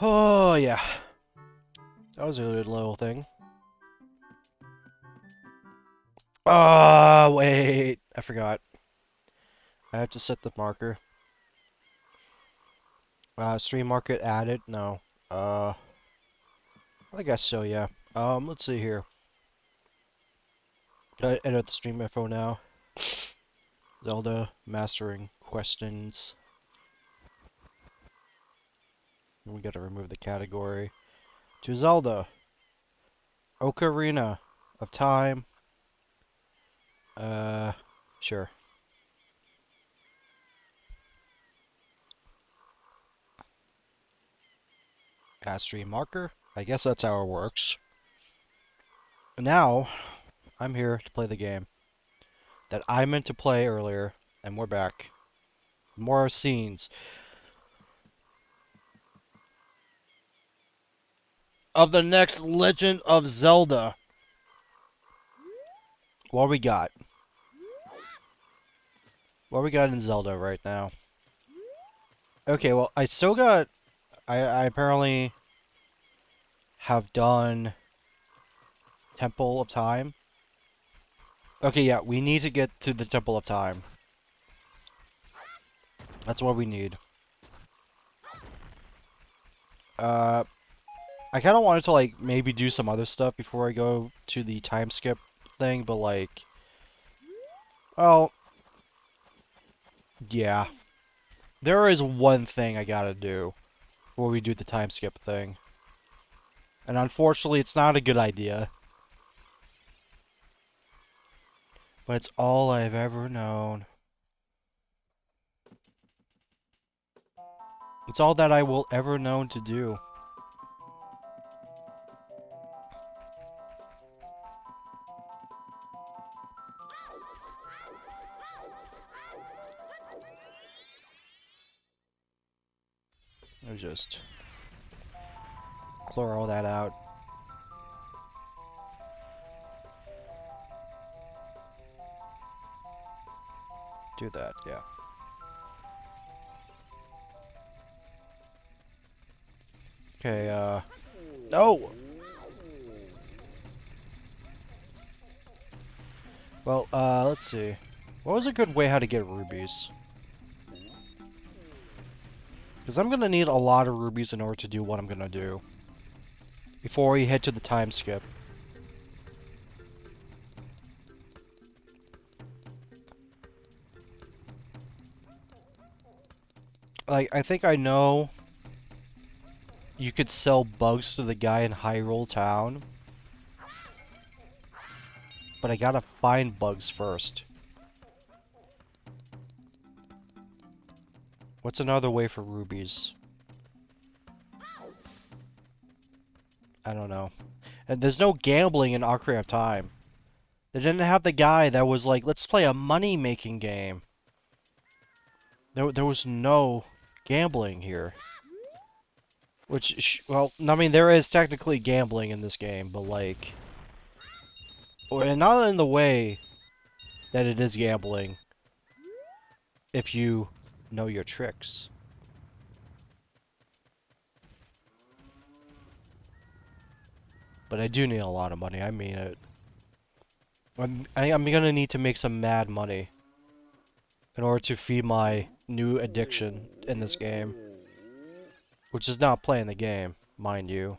Oh, yeah. That was a good little thing. Wait. I forgot. I have to set the marker. Stream market added? No. I guess so, yeah. Let's see here. Edit the stream info now. Zelda mastering questions. We gotta remove the category. To Zelda. Ocarina of Time. Sure. Add stream marker? I guess that's how it works. Now, I'm here to play the game that I meant to play earlier, and we're back. More scenes of the next Legend of Zelda. What we got? What we got in Zelda right now? Okay, well, I still got... I apparently have done Temple of Time. Okay, yeah, we need to get to the Temple of Time. That's what we need. I kind of wanted to, like, maybe do some other stuff before I go to the time skip thing, but, like... Well... Yeah. There is one thing I gotta do before we do the time skip thing. And unfortunately, it's not a good idea. But it's all I've ever known. It's all that I will ever known to do. I'll just clear all that out. Do that, yeah. Okay, no! Well, let's see. What was a good way how to get rubies? Because I'm gonna need a lot of rubies in order to do what I'm gonna do. Before we head to the time skip. Like, I think I know you could sell bugs to the guy in Hyrule Town. But I gotta find bugs first. What's another way for rubies? I don't know. And there's no gambling in Ocarina of Time. They didn't have the guy that was like, let's play a money-making game. There was no gambling here. Which, well, I mean, there is technically gambling in this game, but like... And not in the way that it is gambling. If you know your tricks. But I do need a lot of money, I mean it. I'm gonna need to make some mad money in order to feed my new addiction in this game. Which is not playing the game, mind you.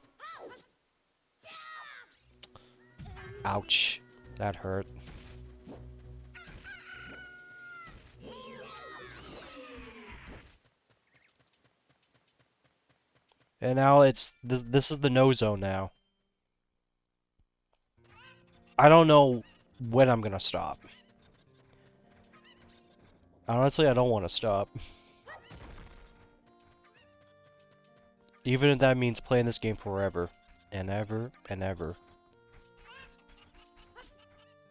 Ouch. That hurt. And now it's... This is the no zone now. I don't know when I'm gonna stop. Honestly, I don't want to stop. Even if that means playing this game forever. And ever, and ever.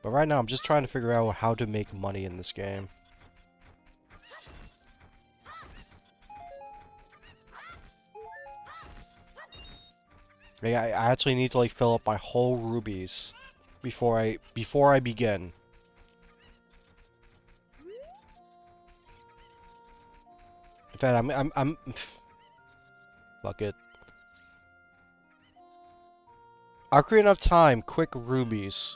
But right now, I'm just trying to figure out how to make money in this game. I actually need to like fill up my whole rubies before I begin. In fact, I'm fuck it. Ocarina of Time, quick rubies.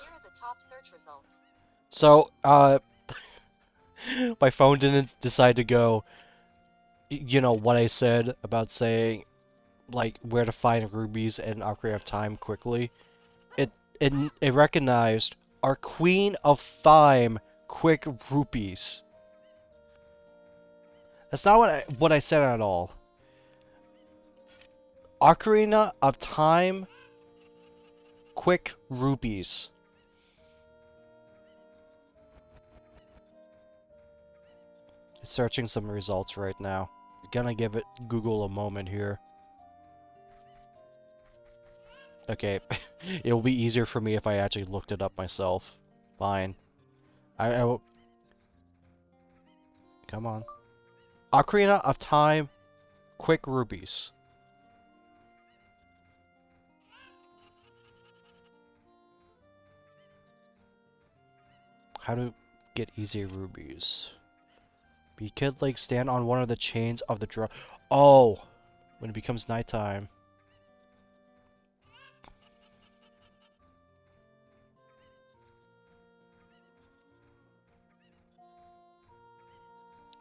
Here are the top search results. So, my phone didn't decide to go, you know, what I said about saying, like, where to find rubies in Ocarina of Time quickly. It, it recognized our Queen of Time, quick rupees. That's not what I said at all. Ocarina of Time, quick rupees. Searching some results right now. Gonna give it Google a moment here. Okay, it'll be easier for me if I actually looked it up myself. Fine. I will... Come on. Ocarina of Time, quick rubies. How to get easy rubies. You could, like, stand on one of the chains of the draw. Oh! When it becomes nighttime.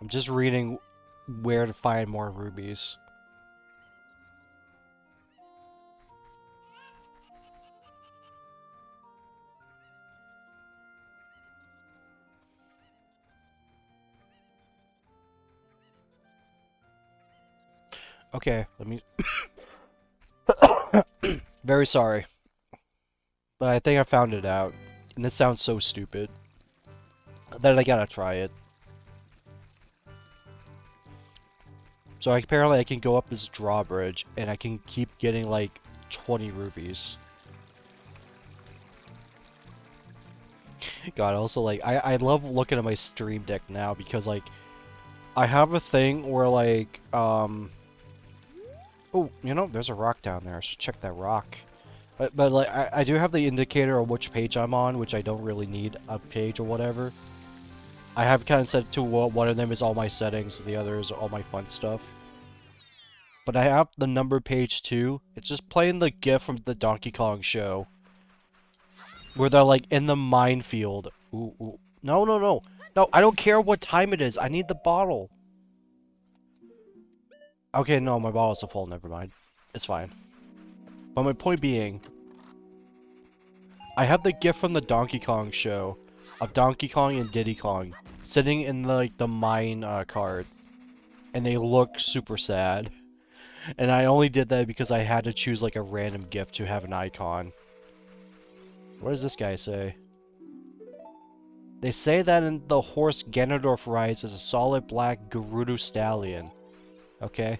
I'm just reading where to find more rubies. Okay, let me... Very sorry. But I think I found it out. And this sounds so stupid. That I gotta try it. So apparently I can go up this drawbridge and I can keep getting like 20 rupees. God, also like I love looking at my stream deck now because like I have a thing where like oh, you know, there's a rock down there. I should check that rock. But like I do have the indicator of which page I'm on, which I don't really need a page or whatever. I have kind of set to one of them is all my settings, the other is all my fun stuff. But I have the number page too. It's just playing the GIF from the Donkey Kong show. Where they're like in the minefield. Ooh, ooh. No, no, no. No, I don't care what time it is. I need the bottle. Okay, no, my bottle's so full. Never mind. It's fine. But my point being, I have the GIF from the Donkey Kong show of Donkey Kong and Diddy Kong sitting in like the mine cart. And they look super sad. And I only did that because I had to choose like a random GIF to have an icon. What does this guy say? They say that in the horse Ganondorf rides is a solid black Gerudo stallion. Okay.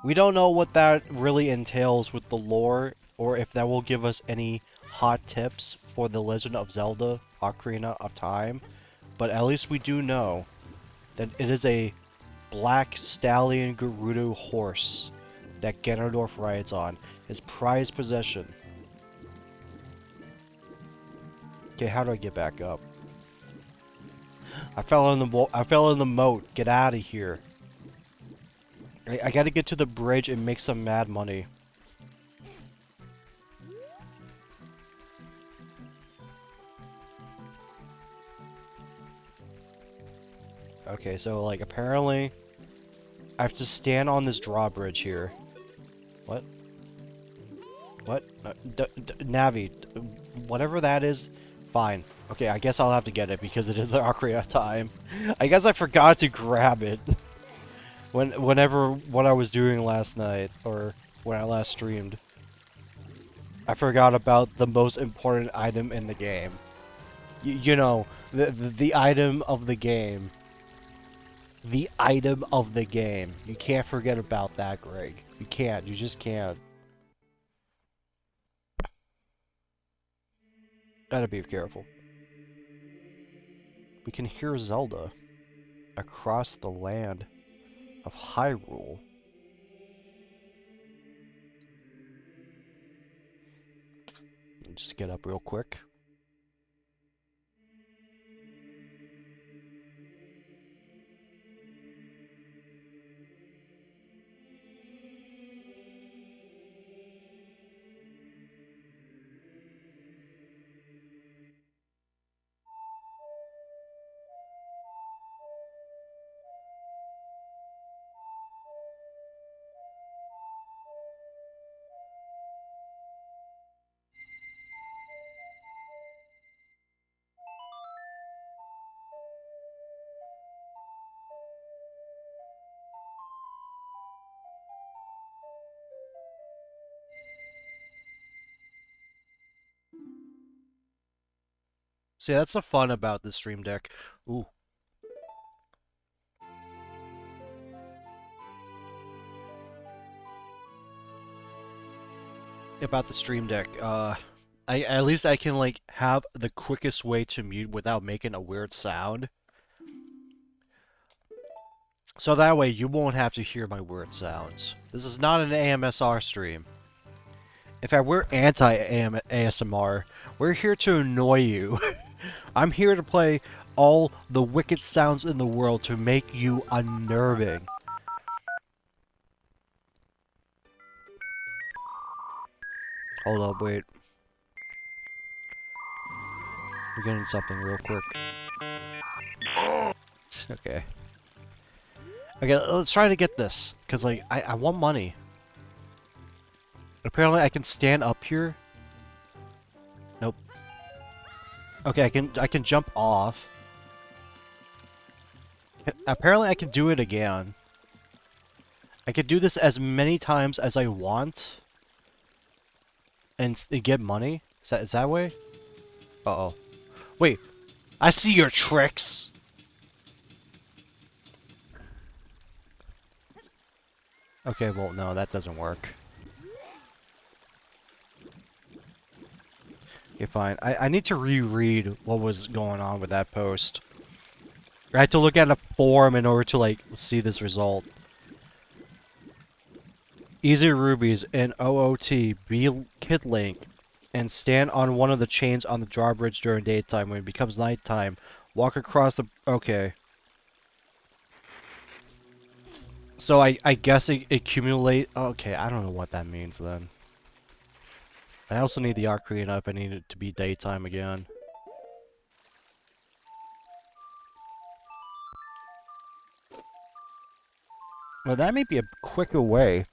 We don't know what that really entails with the lore, or if that will give us any hot tips for The Legend of Zelda Ocarina of Time, but at least we do know that it is a black stallion Gerudo horse that Ganondorf rides on, his prized possession. Okay, how do I get back up? I fell in the moat. Get out of here. I gotta get to the bridge and make some mad money. Okay, so like apparently I have to stand on this drawbridge here. What? What? Navi, whatever that is, fine. Okay, I guess I'll have to get it because it is the Ocarina time. I guess I forgot to grab it whenever what I was doing last night or when I last streamed. I forgot about the most important item in the game. You know, the item of the game. The item of the game. You can't forget about that, Greg. You can't. You just can't. Gotta be careful. We can hear Zelda across the land. of Hyrule. Just get up real quick. See, that's the fun about the Stream Deck. Ooh. About the Stream Deck, at least I can like have the quickest way to mute without making a weird sound. So that way you won't have to hear my weird sounds. This is not an AMSR stream. In fact, we're anti-ASMR. We're here to annoy you. I'm here to play all the wicked sounds in the world to make you unnerving. Hold up, wait. We're getting something real quick. Okay. Okay, let's try to get this. Because, like, I want money. Apparently I can stand up here. Nope. Okay, I can jump off. Apparently I can do it again. I can do this as many times as I want. And get money? Is that way? Uh-oh. Wait. I see your tricks! Okay, well, no, that doesn't work. Okay, fine. I need to reread what was going on with that post. I had to look at a forum in order to, like, see this result. Easy rubies in OOT, be Kid Link, and stand on one of the chains on the drawbridge during daytime. When it becomes nighttime, walk across the... Okay. So I guess it accumulate... Okay, I don't know what that means then. I also need the Ocarina if I need it to be daytime again. Well, that may be a quicker way.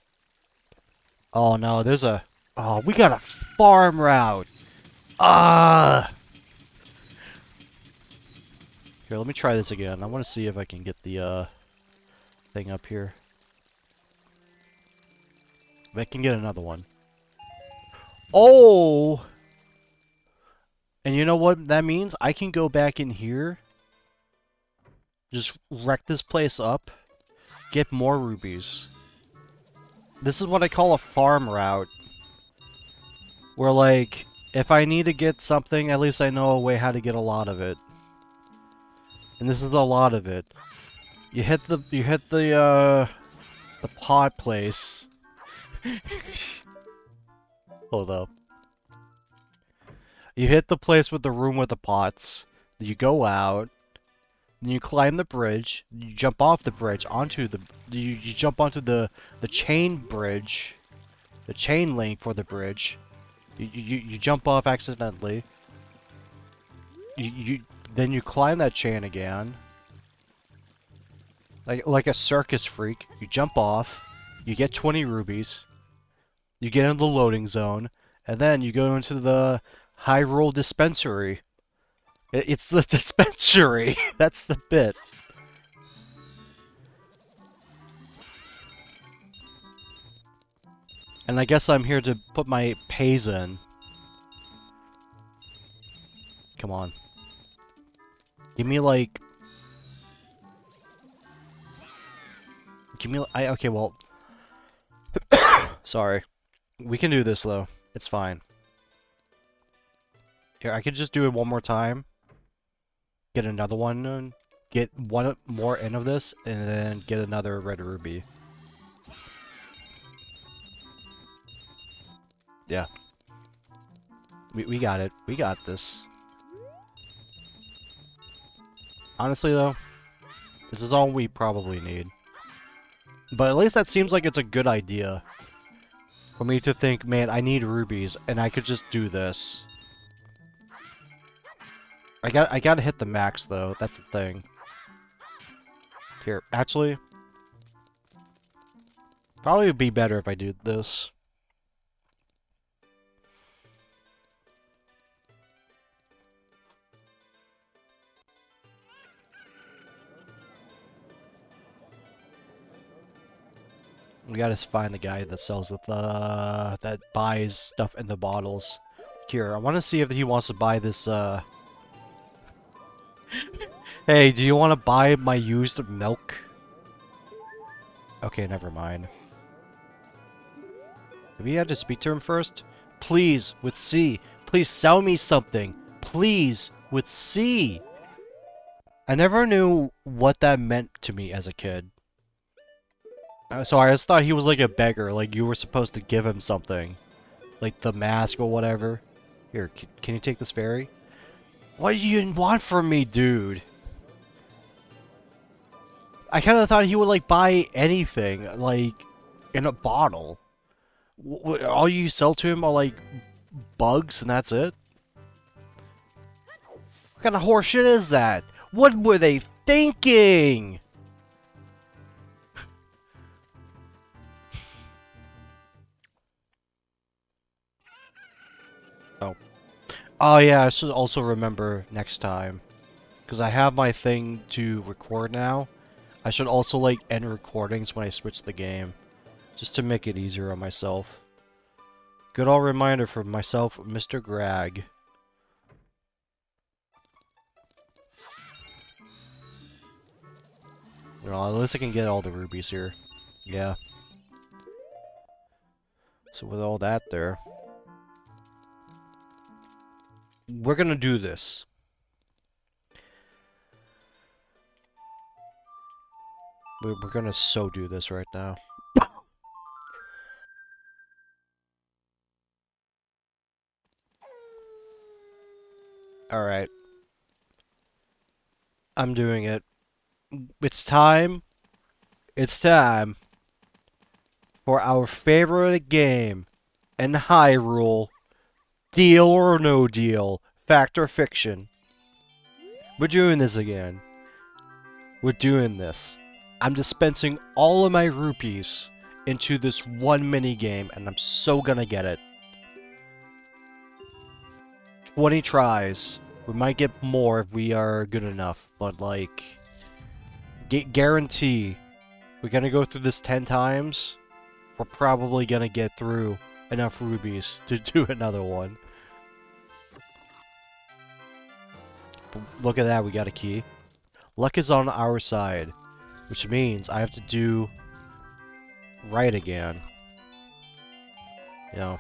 Oh no, there's a... Oh, we got a farm route! Ah! Here, let me try this again. I want to see if I can get the, thing up here. If I can get another one. Oh! And you know what that means? I can go back in here. Just wreck this place up. Get more rubies. This is what I call a farm route. Where, like, if I need to get something, at least I know a way how to get a lot of it. And this is a lot of it. You hit the pot place. Hold up. You hit the place with the room with the pots. You go out. Then you climb the bridge. You jump off the bridge onto the... You jump onto the chain bridge. The chain link for the bridge. You jump off accidentally. Then you climb that chain again. Like a circus freak. You jump off. You get 20 rubies. You get into the loading zone. And then you go into the Hyrule dispensary. It's the dispensary! That's the bit. And I guess I'm here to put my pays in. Come on. Give me like... Give me... okay, well... Sorry. We can do this, though. It's fine. Here, I could just do it one more time. Get another one. get one more in of this, and then get another red ruby. Yeah. We got it. We got this. Honestly, though, this is all we probably need. But at least that seems like it's a good idea. For me to think, man, I need rubies, and I could just do this. I gotta hit the max, though. That's the thing. Here, actually... Probably would be better if I do this. We gotta find the guy that sells the that buys stuff in the bottles. Here, I want to see if he wants to buy this. Hey, do you want to buy my used milk? Okay, never mind. Maybe I had to speak to him first. Please, with C. Please sell me something. Please, with C. I never knew what that meant to me as a kid. So I just thought he was like a beggar, like you were supposed to give him something. Like the mask or whatever. Here, can you take this fairy? What do you want from me, dude? I kind of thought he would like buy anything, like, in a bottle. All you sell to him are like bugs and that's it? What kind of horseshit is that? What were they thinking? Oh. Oh yeah, I should also remember next time. Because I have my thing to record now. I should also like end recordings when I switch the game. Just to make it easier on myself. Good old reminder for myself, Mr. Grag. Well, at least I can get all the rubies here. Yeah. So with all that there... We're gonna do this. We're gonna so do this right now. Alright. I'm doing it. It's time. It's time. For our favorite game in Hyrule. Deal or no deal. Fact or fiction. We're doing this again. We're doing this. I'm dispensing all of my rupees into this one mini game, and I'm so gonna get it. 20 tries. We might get more if we are good enough, but like... guarantee, we're gonna go through this 10 times. We're probably gonna get through enough rubies to do another one. Look at that, we got a key. Luck is on our side, which means I have to do right again. You know.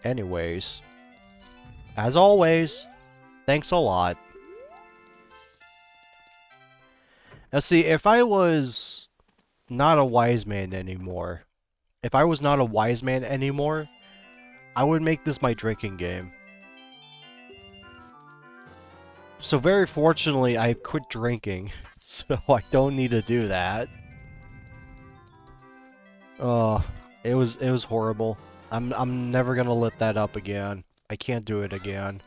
Anyways, as always, thanks a lot. Now see, if I was not a wise man anymore, I would make this my drinking game. So very fortunately, I quit drinking, so I don't need to do that. Oh, it was horrible. I'm never gonna let that up again. I can't do it again.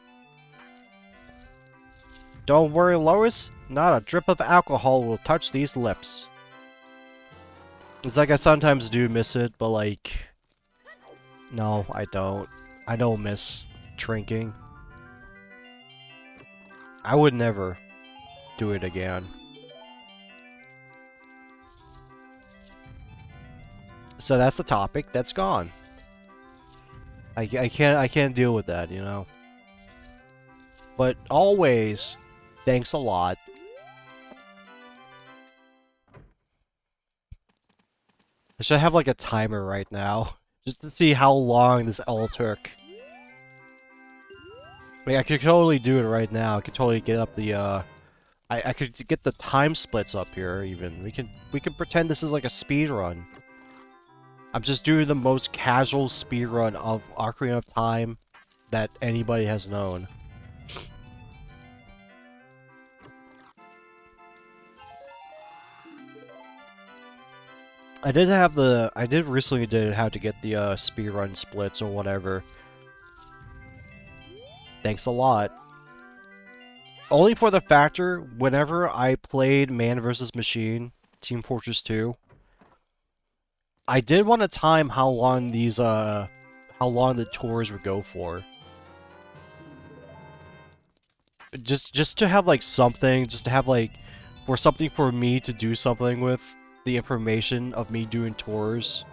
Don't worry, Lois. Not a drip of alcohol will touch these lips. It's like I sometimes do miss it, but like... No, I don't. I don't miss drinking. I would never do it again. So that's the topic. That's gone. I can't deal with that, you know. But always, thanks a lot. I should have like a timer right now, just to see how long this all took. Like, I could totally do it right now. I could totally get up the, I could get the time splits up here, even. We can pretend this is like a speed run. I'm just doing the most casual speed run of Ocarina of Time that anybody has known. I did recently have to get the speedrun splits or whatever. Thanks a lot. Only for the factor, whenever I played Man vs. Machine, Team Fortress 2, I did want to time how long how long the tours would go for. Just to have like something, just to have like, for something for me to do something with the information of me doing tours,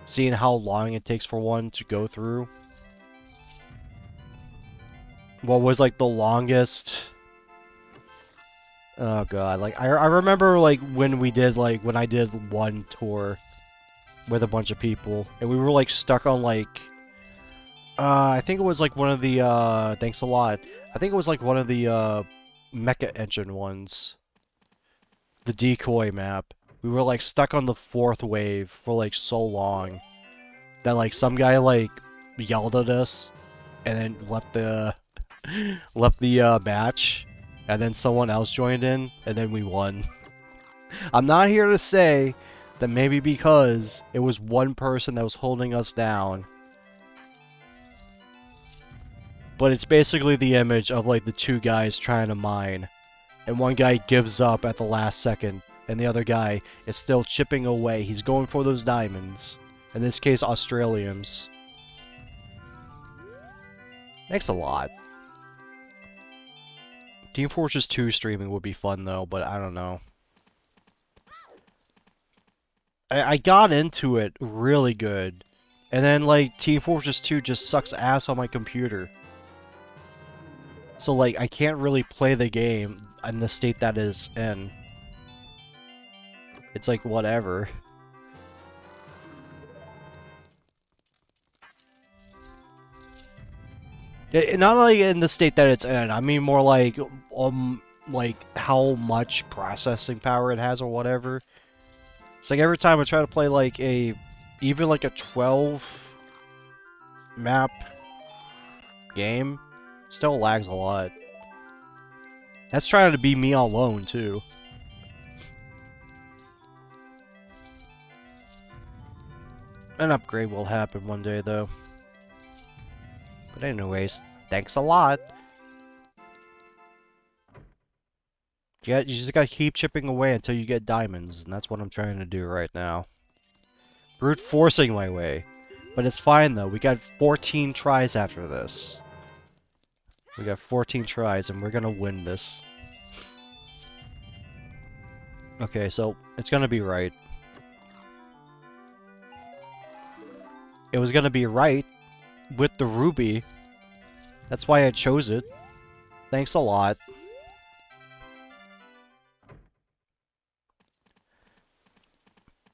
seeing how long it takes for one to go through. What was like the longest? Oh god, like I remember like when I did one tour with a bunch of people and we were like stuck on like I think it was like one of the thanks a lot. I think it was like one of the mecha engine ones. The decoy map. We were like stuck on the 4th wave for like so long that like some guy like yelled at us and then left the match, and then someone else joined in, and then we won. I'm not here to say that maybe because it was one person that was holding us down, but it's basically the image of like the two guys trying to mine, and one guy gives up at the last second, and the other guy is still chipping away. He's going for those diamonds. In this case, Australians. Thanks a lot. Team Fortress 2 streaming would be fun though, but I don't know. I got into it really good, and then like Team Fortress 2 just sucks ass on my computer. So like I can't really play the game in the state that it's in. It's like whatever. Not like in the state that it's in. I mean more like how much processing power it has or whatever. It's like every time I try to play like even like a 12 map game, it still lags a lot. That's trying to be me alone too. An upgrade will happen one day though. But anyways, thanks a lot. You just gotta keep chipping away until you get diamonds, and that's what I'm trying to do right now. Brute forcing my way. But it's fine though, we got 14 tries after this. We got 14 tries, and we're gonna win this. Okay, so, it's gonna be right. It was gonna be right with the ruby. That's why I chose it. Thanks a lot.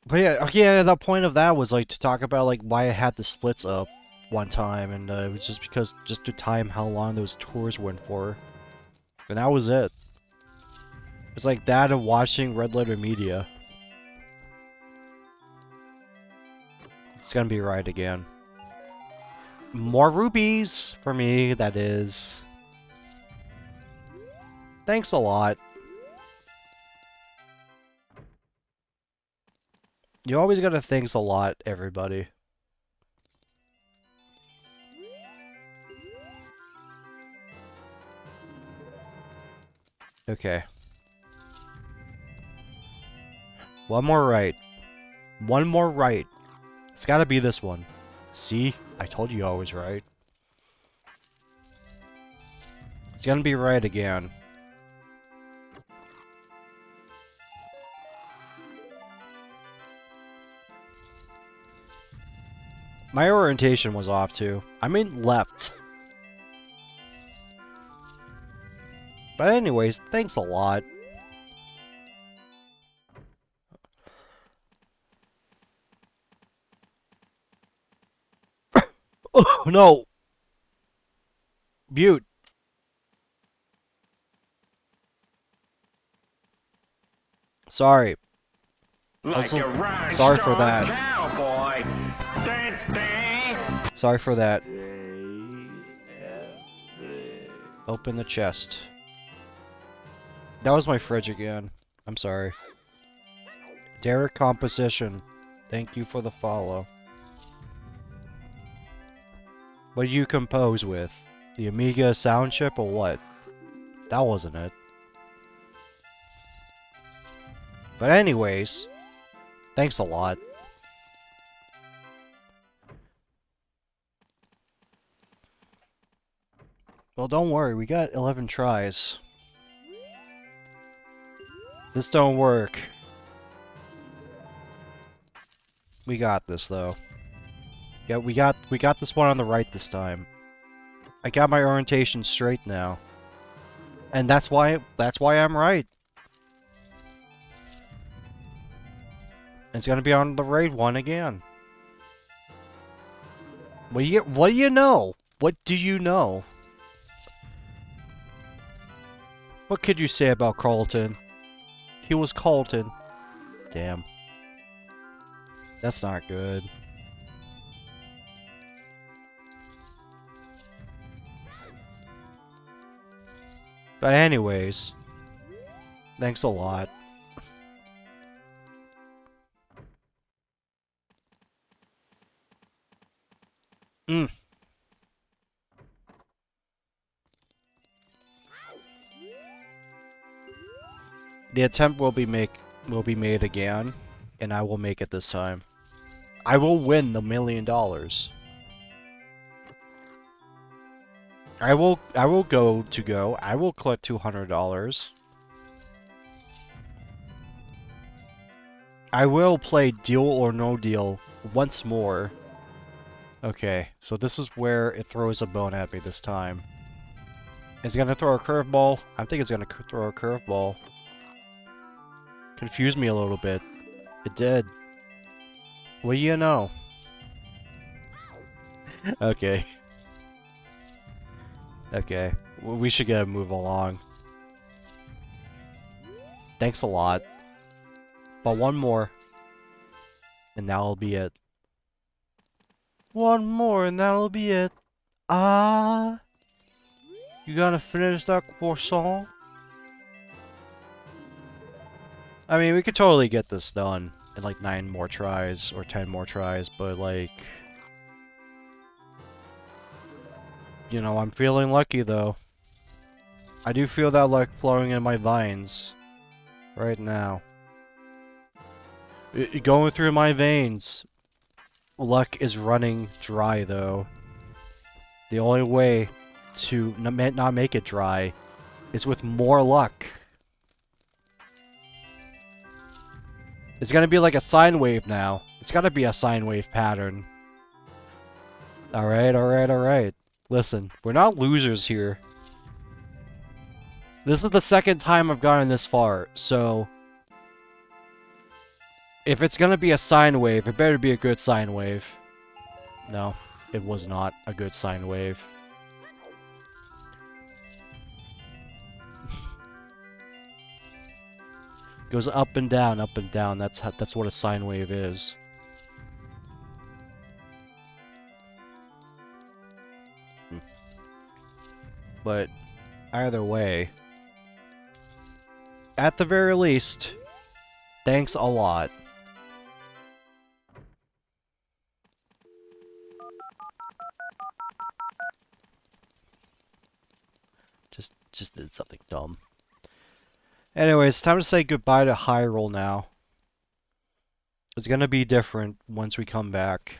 But yeah, the point of that was like to talk about like why I had the splits up one time, and it was just because just to time how long those tours went for, and that was it. It's like that and watching Red Letter Media. It's gonna be right again. More rubies for me, that is. Thanks a lot. You always gotta thanks a lot, everybody. Okay. One more right. One more right. It's gotta be this one. See? I told you I was right. It's gonna be right again. My orientation was off too. I mean left. But anyways, thanks a lot. Oh no! Butte. Sorry. Like Also, a rock sorry for star that. cowboy. Dun, dun. Sorry for that. Open the chest. That was my fridge again. I'm sorry. Derek Composition. Thank you for the follow. What do you compose with? The Amiga sound chip or what? That wasn't it. But anyways, thanks a lot. Well, don't worry, we got 11 tries. This don't work. We got this though. Yeah, we got this one on the right this time. I got my orientation straight now. And that's why I'm right. It's gonna be on the right one again. What do you know? What do you know? What could you say about Carlton? He was Carlton. Damn. That's not good. But anyways, thanks a lot. Mm. The attempt will be made again, and I will make it this time. I will win the $1 million. I will go. I will collect $200. I will play Deal or No Deal once more. Okay, so this is where it throws a bone at me this time. Is it gonna throw a curveball? I think it's gonna throw a curveball. Confused me a little bit. It did. What do you know? Okay. Okay. We should get a move along. Thanks a lot. But one more. And that'll be it. One more and that'll be it. Ah. You gonna finish that croissant? I mean, we could totally get this done in like 9 more tries or 10 more tries, but like... You know, I'm feeling lucky though. I do feel that luck flowing in my veins right now. Going through my veins. Luck is running dry though. The only way to not make it dry is with more luck. It's gonna be like a sine wave now. It's gotta be a sine wave pattern. Alright, alright, alright. Listen, we're not losers here. This is the second time I've gotten this far, so... If it's gonna be a sine wave, it better be a good sine wave. No, it was not a good sine wave. Goes up and down, up and down. That's what a sine wave is. But either way, at the very least, thanks a lot. Just did something dumb. Anyways, time to say goodbye to Hyrule now. It's gonna be different once we come back.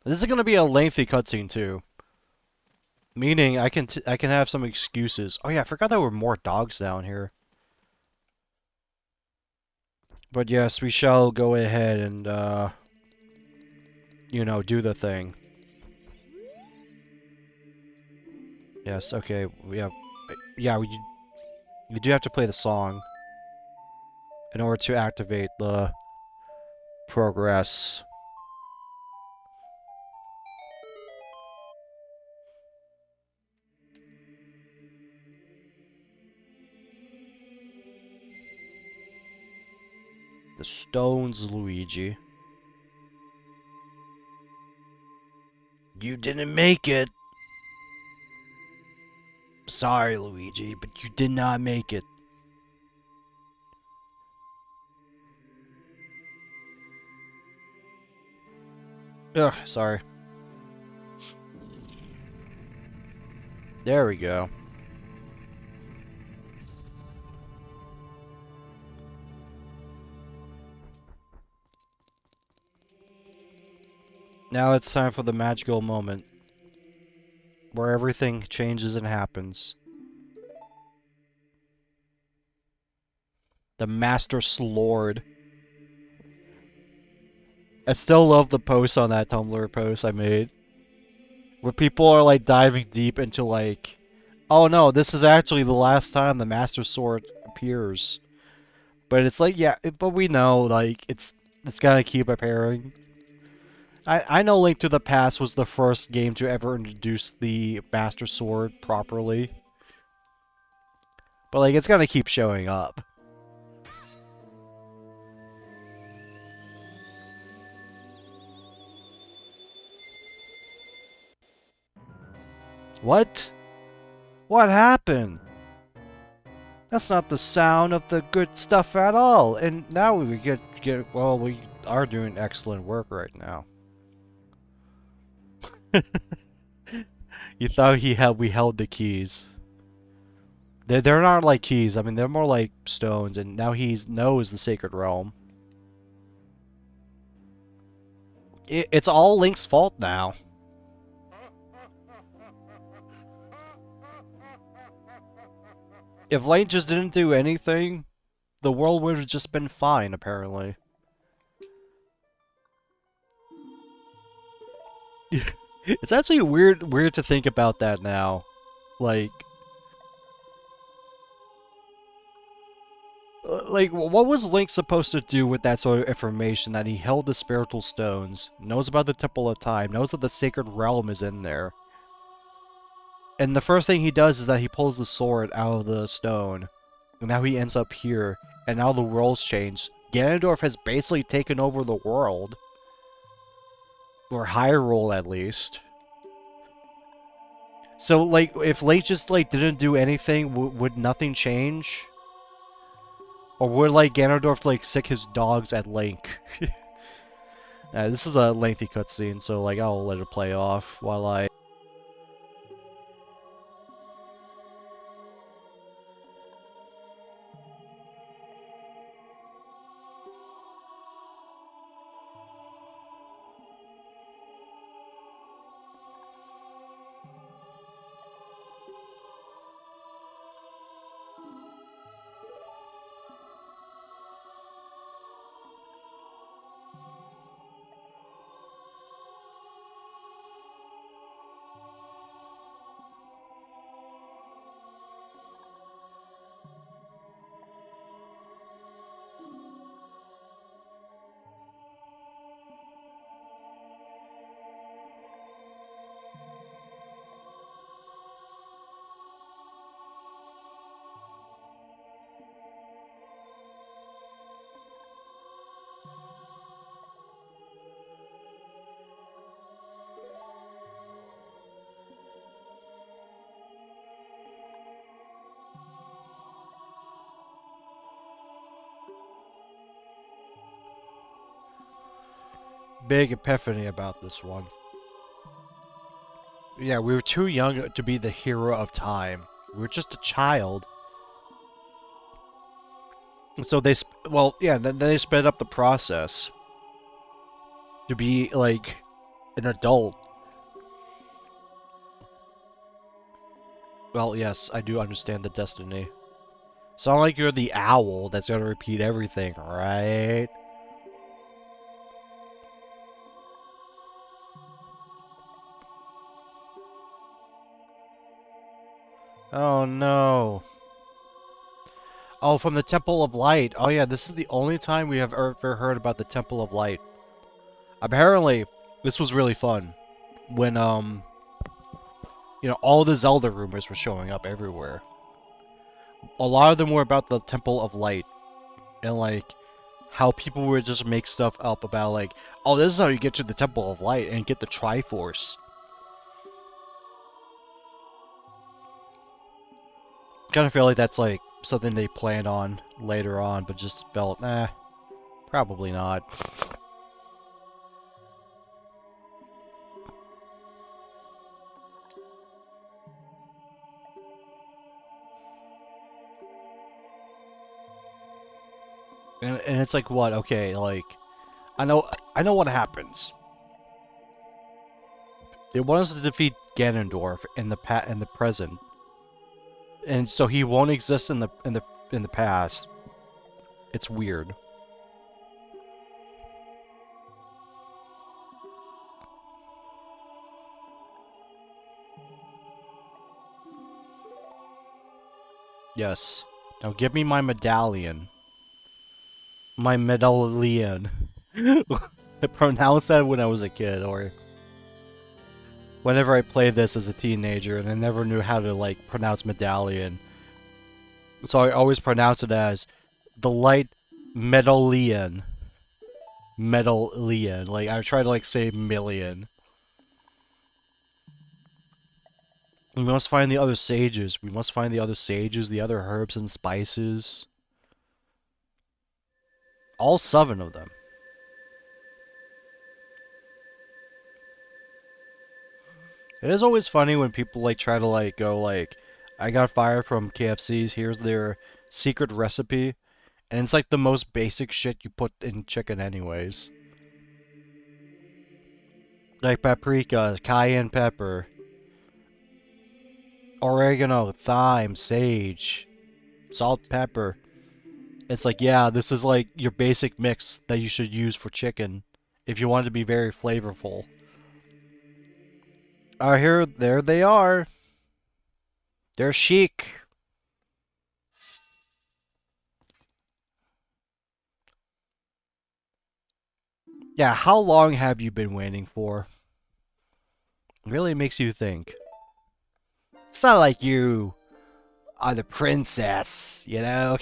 This is gonna be a lengthy cutscene too. Meaning, I can have some excuses. Oh yeah, I forgot there were more dogs down here. But yes, we shall go ahead and, you know, do the thing. Yes, okay, yeah, we do have to play the song in order to activate the progress. the stones, Luigi. You didn't make it. Sorry, Luigi, but you did not make it. Ugh, sorry. There we go. Now it's time for the magical moment. Where everything changes and happens. The Master Slord. I still love the post on that Tumblr post I made. Where people are like diving deep into like, oh no, this is actually the last time the Master Sword appears. But it's like, yeah, but we know, like, it's gonna keep appearing. I know Link to the Past was the first game to ever introduce the Master Sword properly. But like, it's gonna keep showing up. What? What happened? That's not the sound of the good stuff at all. And now we get well, we are doing excellent work right now. You thought we held the keys. They're not like keys. I mean, they're more like stones, and now he knows the sacred realm. It's all Link's fault now. If Link just didn't do anything, the world would have just been fine, apparently. It's actually weird to think about that now. Like, what was Link supposed to do with that sort of information that he held the spiritual stones, knows about the Temple of Time, knows that the Sacred Realm is in there? And the first thing he does is that he pulls the sword out of the stone. And now he ends up here, and now the world's changed. Ganondorf has basically taken over the world. Or Hyrule, at least. So, like, if Link just, like, didn't do anything, would nothing change? Or would, like, Ganondorf, like, sick his dogs at Link? This is a lengthy cutscene, so, like, I'll let it play off while I... Big epiphany about this one. Yeah, we were too young to be the hero of time. We were just a child. So they, well, yeah, then they sped up the process to be, like, an adult. Well, yes, I do understand the destiny. Sound like you're the owl that's gonna repeat everything, right? Oh no. Oh, from the Temple of Light. Oh yeah, this is the only time we have ever heard about the Temple of Light. Apparently, this was really fun. When, you know, all the Zelda rumors were showing up everywhere. A lot of them were about the Temple of Light. And, like, how people would just make stuff up about like, oh, this is how you get to the Temple of Light and get the Triforce. Kind of feel like that's like something they planned on later on, but just felt, probably not. And it's like, what? Okay, like, I know what happens. They want us to defeat Ganondorf in the present, and so he won't exist in the past. It's weird. Yes. Now give me my medallion. My medallion. I pronounced that when I was a kid, or whenever I played this as a teenager, and I never knew how to like pronounce medallion. So I always pronounce it as the light medallion. Medallion. Like I try to like say million. We must find the other sages. We must find the other sages, the other herbs and spices. All 7 of them. It is always funny when people like try to like go like, I got fired from KFC's, here's their secret recipe. And it's like the most basic shit you put in chicken anyways. Like paprika, cayenne pepper, oregano, thyme, sage, salt, pepper. It's like, yeah, this is like your basic mix that you should use for chicken if you want it to be very flavorful. There they are. They're chic. Yeah, how long have you been waiting for? Really makes you think. It's not like you are the princess, you know?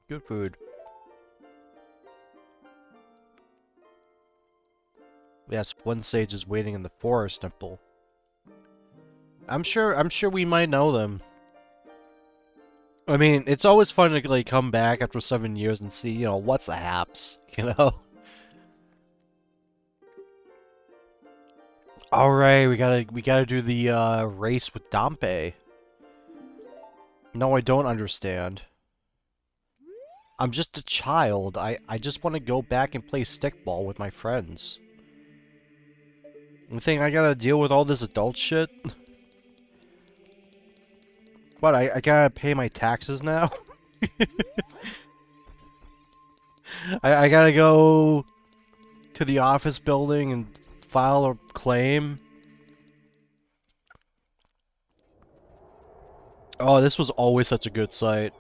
Good food. Yes, one sage is waiting in the forest temple. I'm sure we might know them. I mean, it's always fun to like come back after 7 years and see, you know, what's the haps, you know? Alright, we gotta do the race with Dampe. No, I don't understand. I'm just a child. I just want to go back and play stickball with my friends. You think I gotta deal with all this adult shit? What, I gotta pay my taxes now? I gotta go to the office building and file a claim? Oh, this was always such a good site.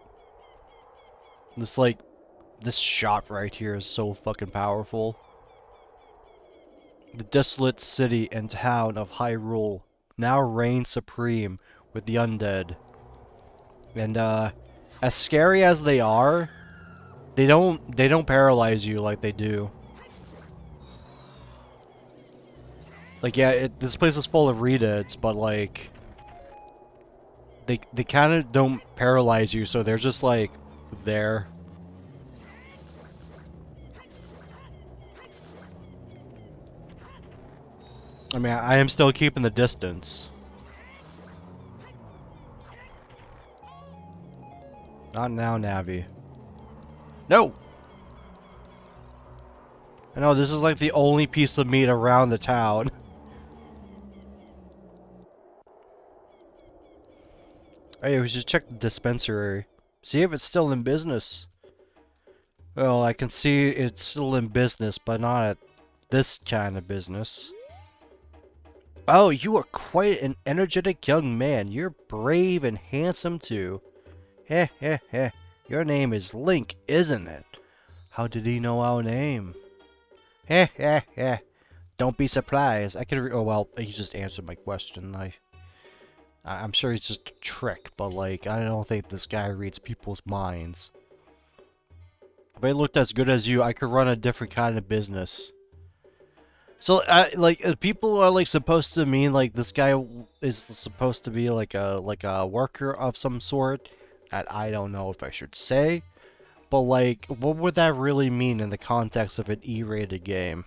This shot right here is so fucking powerful. The desolate city and town of Hyrule now reign supreme with the undead. And, as scary as they are, they don't paralyze you like they do. Like, yeah, this place is full of redeads, but, like, they kind of don't paralyze you, so they're just, like, there. I mean, I am still keeping the distance. Not now, Navi. No! I know, this is like the only piece of meat around the town. Hey, we should check the dispensary. See if it's still in business. Well, I can see it's still in business, but not at this kind of business. Oh, you are quite an energetic young man. You're brave and handsome too. Heh heh heh. Your name is Link, isn't it? How did he know our name? Heh heh heh. Don't be surprised. I can oh well, he just answered my question. I'm sure it's just a trick, but like, I don't think this guy reads people's minds. If I looked as good as you, I could run a different kind of business. So, people are like supposed to mean like this guy is supposed to be like a worker of some sort, and I don't know if I should say, but like, what would that really mean in the context of an E-rated game?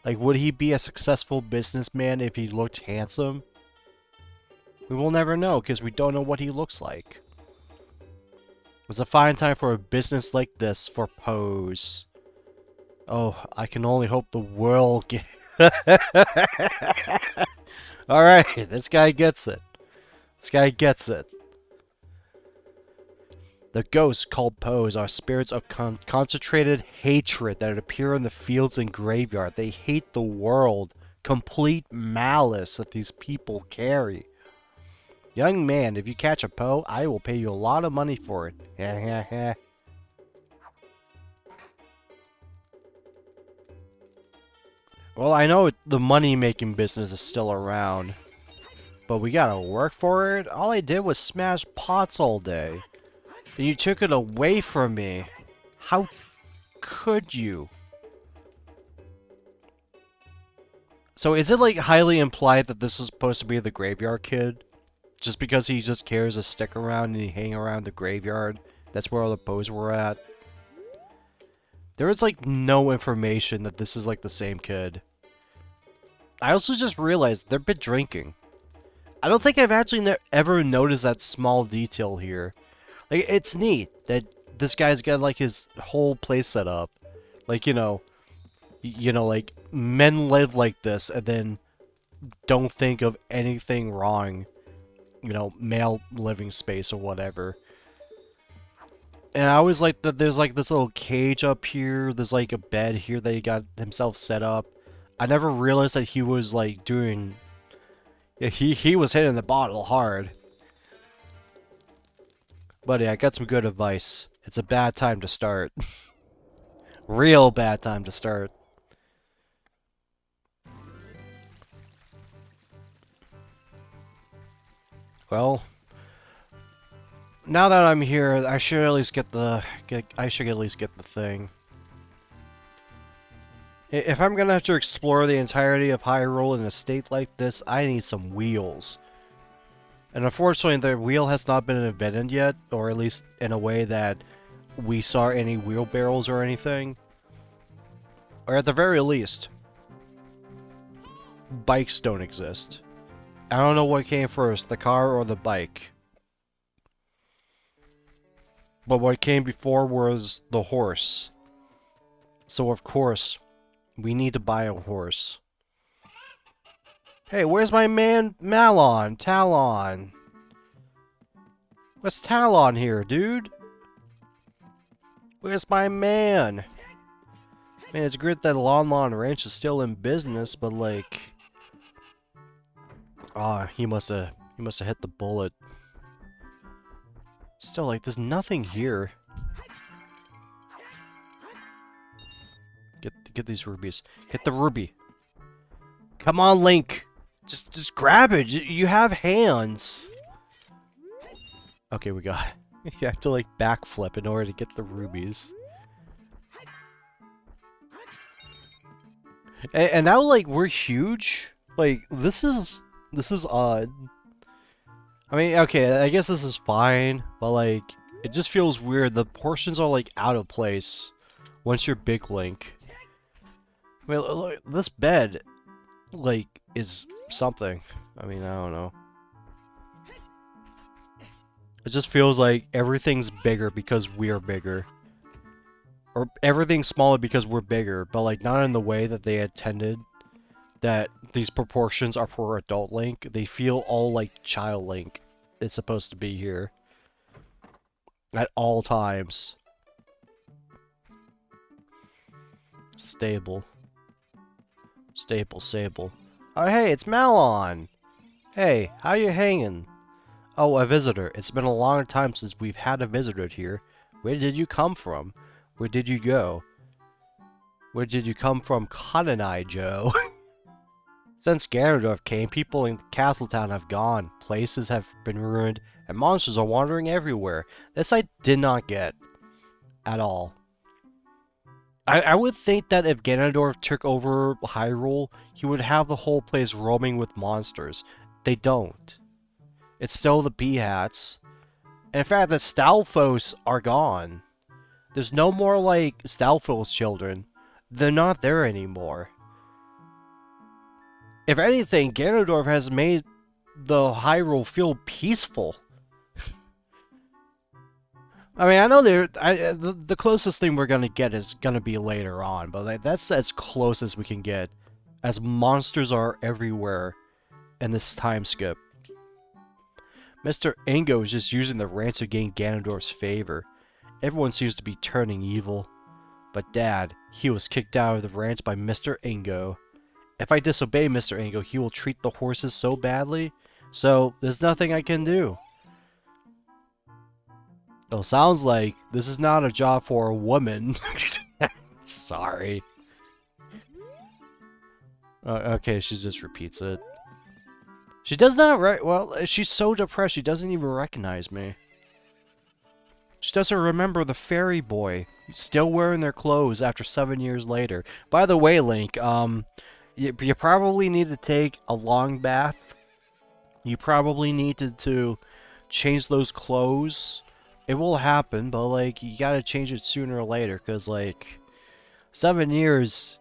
Like, would he be a successful businessman if he looked handsome? We will never know because we don't know what he looks like. It's a fine time for a business like this for pose. Oh, I can only hope the world Alright, this guy gets it. This guy gets it. The ghosts called Pose are spirits of concentrated hatred that appear in the fields and graveyard. They hate the world. Complete malice that these people carry. Young man, if you catch a Poe, I will pay you a lot of money for it. Heh heh heh. Well, I know the money-making business is still around, but we gotta work for it? All I did was smash pots all day, and you took it away from me. How could you? So is it like highly implied that this is supposed to be the graveyard kid? Just because he just carries a stick around and he hang around the graveyard? That's where all the Poes were at? There is like no information that this is like the same kid. I also just realized they've been drinking. I don't think I've actually ever noticed that small detail here. Like, it's neat that this guy's got like his whole place set up. Like, like men live like this and then don't think of anything wrong. Male living space or whatever. And I always like that there's like this little cage up here. There's like a bed here that he got himself set up. I never realized that he was like doing... Yeah, he was hitting the bottle hard. Buddy, I got some good advice. It's a bad time to start. Real bad time to start. Well, now that I'm here, I should at least get the thing. If I'm gonna have to explore the entirety of Hyrule in a state like this, I need some wheels. And unfortunately, the wheel has not been invented yet, or at least in a way that we saw any wheelbarrows or anything. Or at the very least, bikes don't exist. I don't know what came first, the car or the bike. But what came before was the horse. So of course, we need to buy a horse. Hey, where's my man Talon? What's Talon here, dude? Where's my man? Man, it's great that Lon Ranch is still in business, but like... he must have hit the bullet. Still, like, there's nothing here. Get these rubies. Hit the ruby. Come on, Link. Just grab it. You have hands. Okay, we got it. You have to like backflip in order to get the rubies. And now like we're huge. Like this is odd. I mean, okay, I guess this is fine, but like it just feels weird. The portions are like out of place once you're big Link. I mean, look, this bed, like, is something. I mean, I don't know. It just feels like everything's bigger because we're bigger. Or everything's smaller because we're bigger, but like not in the way that they intended. That these proportions are for adult Link. They feel all like child Link is supposed to be here. At all times. Stable. Stable. Oh hey, it's Malon! Hey, how you hanging? Oh, a visitor. It's been a long time since we've had a visitor here. Where did you come from? Where did you go? Where did you come from, Cotton Eye Joe? Since Ganondorf came, people in Castletown have gone, places have been ruined, and monsters are wandering everywhere. This I did not get. At all. I would think that if Ganondorf took over Hyrule, he would have the whole place roaming with monsters. They don't. It's still the Peahats. In fact, the Stalfos are gone. There's no more, like, Stalfos children. They're not there anymore. If anything, Ganondorf has made the Hyrule feel peaceful. I mean, I know the closest thing we're gonna get is gonna be later on, but that's as close as we can get, as monsters are everywhere in this time skip. Mr. Ingo is just using the ranch to gain Ganondorf's favor. Everyone seems to be turning evil. But Dad, he was kicked out of the ranch by Mr. Ingo. If I disobey Mr. Ingo, he will treat the horses so badly, so there's nothing I can do. Well, sounds like this is not a job for a woman. Sorry. Okay, she just repeats it. She does not well, she's so depressed she doesn't even recognize me. She doesn't remember the fairy boy, still wearing their clothes after 7 years later. By the way, Link, you probably need to take a long bath. You probably needed to change those clothes. It will happen, but, like, you gotta change it sooner or later, because, like, 7 years...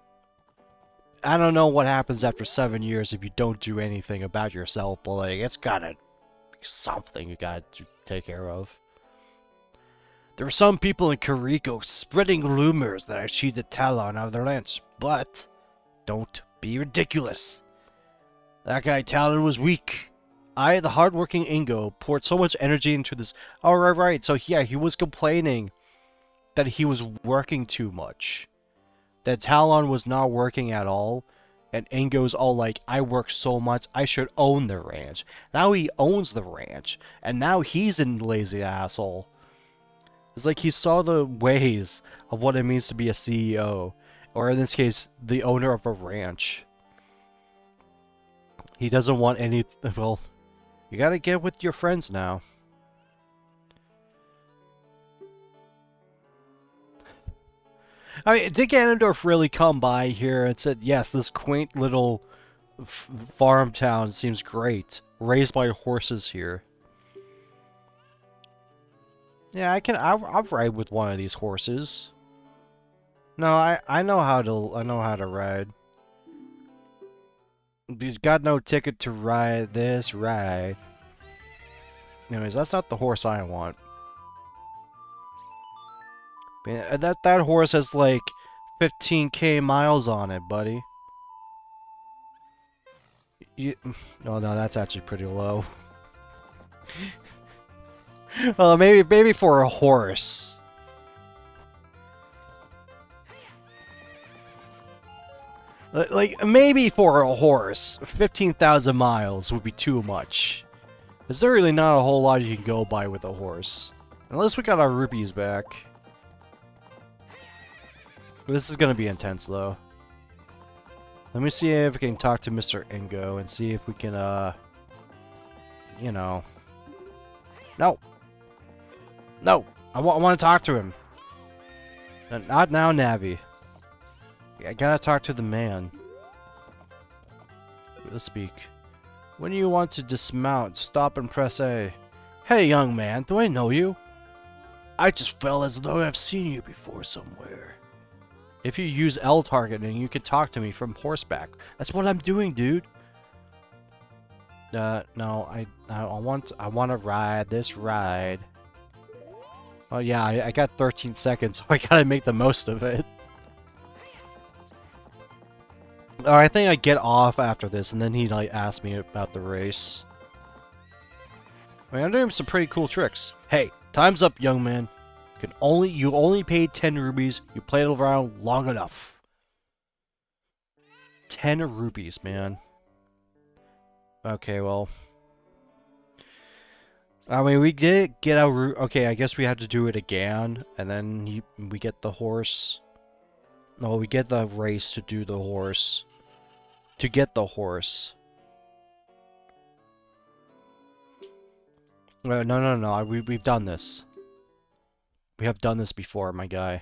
I don't know what happens after 7 years if you don't do anything about yourself, but, like, it's gotta be something you gotta take care of. There are some people in Kuriko spreading rumors that I cheated Talon out of their ranch, but don't be ridiculous. That guy Talon was weak. I, the hardworking Ingo, poured so much energy into this. Oh, right. So, yeah, he was complaining that he was working too much. That Talon was not working at all. And Ingo's all like, I work so much, I should own the ranch. Now he owns the ranch. And now he's a lazy asshole. It's like he saw the ways of what it means to be a CEO. Or in this case, the owner of a ranch. He doesn't want any... Well, you gotta get with your friends now. I mean, did Ganondorf really come by here and said, yes, this quaint little farm town seems great. Raise my horses here. Yeah, I'll ride with one of these horses. No, I know how to ride. You've got no ticket to ride this ride. Anyways, that's not the horse I want. Man, that horse has like 15k miles on it, buddy. Oh no, that's actually pretty low. Well, maybe for a horse. Like, maybe for a horse, 15,000 miles would be too much. There's really not a whole lot you can go by with a horse. Unless we got our rupees back. This is gonna be intense, though. Let me see if we can talk to Mr. Ingo and see if we can, you know... No! No! I want to talk to him! Not now, Navi. I gotta talk to the man. Let's speak. When you want to dismount, stop and press A. Hey, young man, do I know you? I just felt as though I've seen you before somewhere. If you use L targeting, you can talk to me from horseback. That's what I'm doing, dude. No, I want to ride this ride. Oh yeah, I got 13 seconds, so I gotta make the most of it. Oh, I think I get off after this, and then he like asked me about the race. I mean, I'm doing some pretty cool tricks. Hey, time's up, young man. You only paid 10 rubies. You played around long enough. 10 rupees, man. Okay, well. I mean, we did get our route. Okay, I guess we have to do it again, and then we get the horse. No, we get the race to do the horse. To get the horse. No. We've done this. We have done this before, my guy.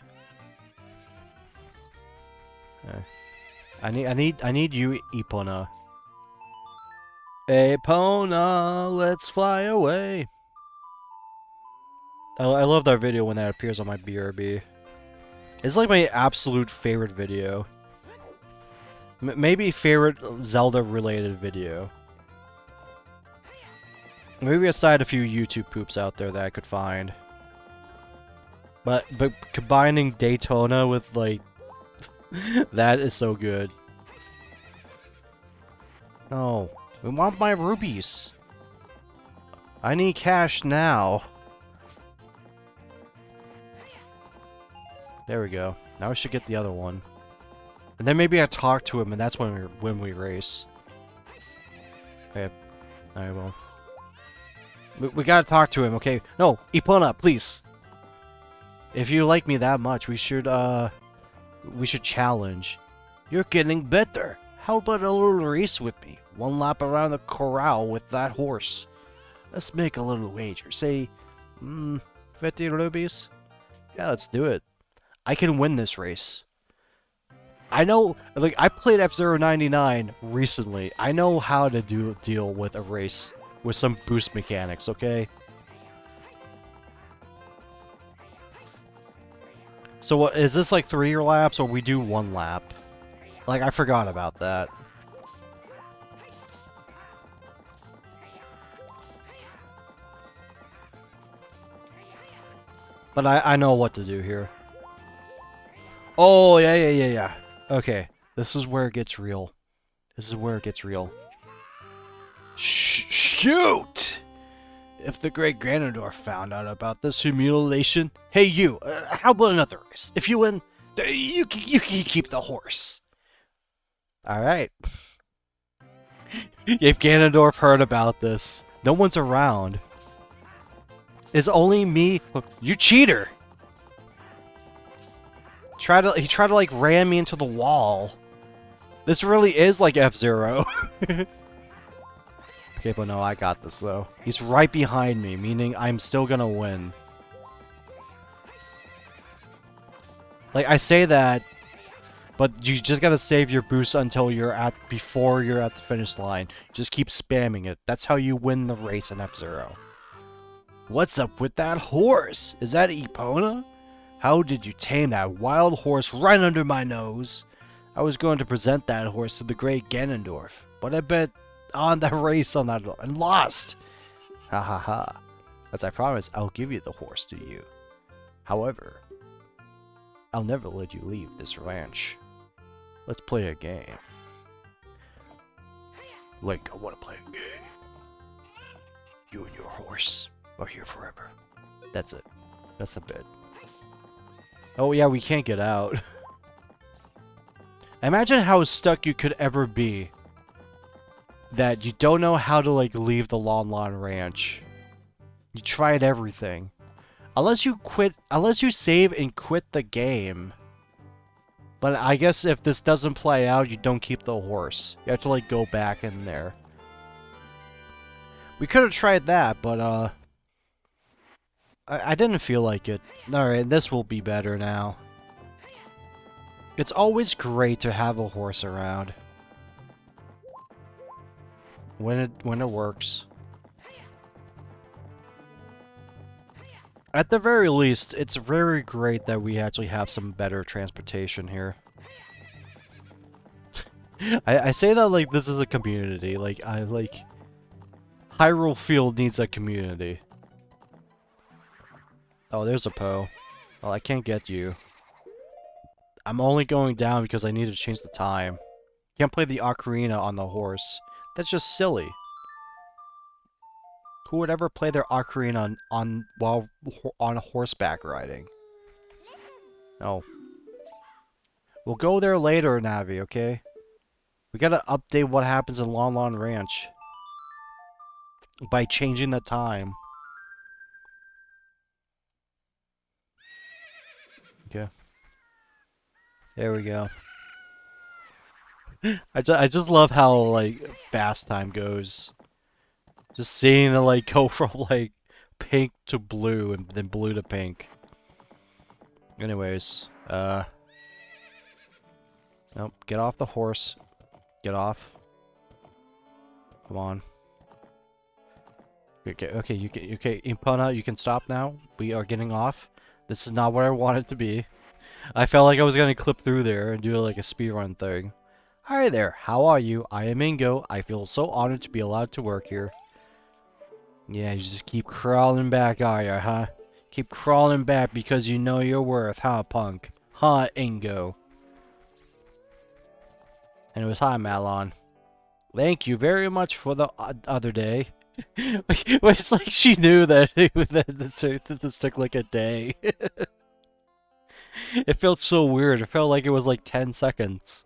Okay. I need you, Epona. Epona, let's fly away. I love that video when that appears on my BRB. It's like my absolute favorite video. Maybe favorite Zelda-related video. Maybe aside a few YouTube poops out there that I could find. But combining Daytona with, like... that is so good. No. We want my rubies. I need cash now. There we go. Now we should get the other one. And then maybe I talk to him, and that's when we race. Okay. I will. We gotta talk to him, okay? No, Epona, please. If you like me that much, we should challenge. You're getting better. How about a little race with me? One lap around the corral with that horse. Let's make a little wager. Say, 50 rubies? Yeah, let's do it. I can win this race. I know, like, I played F-Zero 99 recently. I know how to deal with a race with some boost mechanics, okay? So what, is this like 3 laps or we do 1 lap? Like, I forgot about that. But I know what to do here. Oh, yeah. Okay, this is where it gets real. This is where it gets real. Shoot! If the great Ganondorf found out about this humiliation... Hey, you! How about another race? If you win, you can keep the horse. Alright. If Ganondorf heard about this, no one's around. It's only me... You cheater! He tried to like ram me into the wall. This really is like F-Zero. Okay, but no, I got this though. He's right behind me, meaning I'm still gonna win. Like, I say that, but you just gotta save your boost until before you're at the finish line. Just keep spamming it. That's how you win the race in F-Zero. What's up with that horse? Is that Epona? How did you tame that wild horse right under my nose? I was going to present that horse to the great Ganondorf, but I bet on that race on that and lost. Ha ha ha. As I promised, I'll give you the horse to you. However, I'll never let you leave this ranch. Let's play a game. Link, I want to play a game. You and your horse are here forever. That's it. That's the bit. Oh yeah, we can't get out. Imagine how stuck you could ever be. That you don't know how to like leave the Lon Lon Ranch. You tried everything. Unless you save and quit the game. But I guess if this doesn't play out, you don't keep the horse. You have to like go back in there. We could have tried that, but I didn't feel like it. Alright, this will be better now. It's always great to have a horse around. When it works. At the very least, it's very great that we actually have some better transportation here. I say that like this is a community. Like, Hyrule Field needs a community. Oh, there's a Poe. Well, I can't get you. I'm only going down because I need to change the time. Can't play the Ocarina on the horse. That's just silly. Who would ever play their Ocarina while on horseback riding? No. We'll go there later, Navi, okay? We gotta update what happens in Lon Lon Ranch. By changing the time. Okay. There we go. I just love how, like, fast time goes. Just seeing it, like, go from, like, pink to blue, and then blue to pink. Anyways, nope, get off the horse. Get off. Come on. Okay, Impana, you can stop now. We are getting off. This is not what I want it to be. I felt like I was gonna clip through there and do like a speedrun thing. Hi there, how are you? I am Ingo. I feel so honored to be allowed to work here. Yeah, you just keep crawling back, are you, huh? Keep crawling back because you know your worth, huh, punk? Huh, Ingo? And it was hi, Malon. Thank you very much for the other day. It's like she knew that this took like a day. It felt so weird. It felt like it was like 10 seconds. ...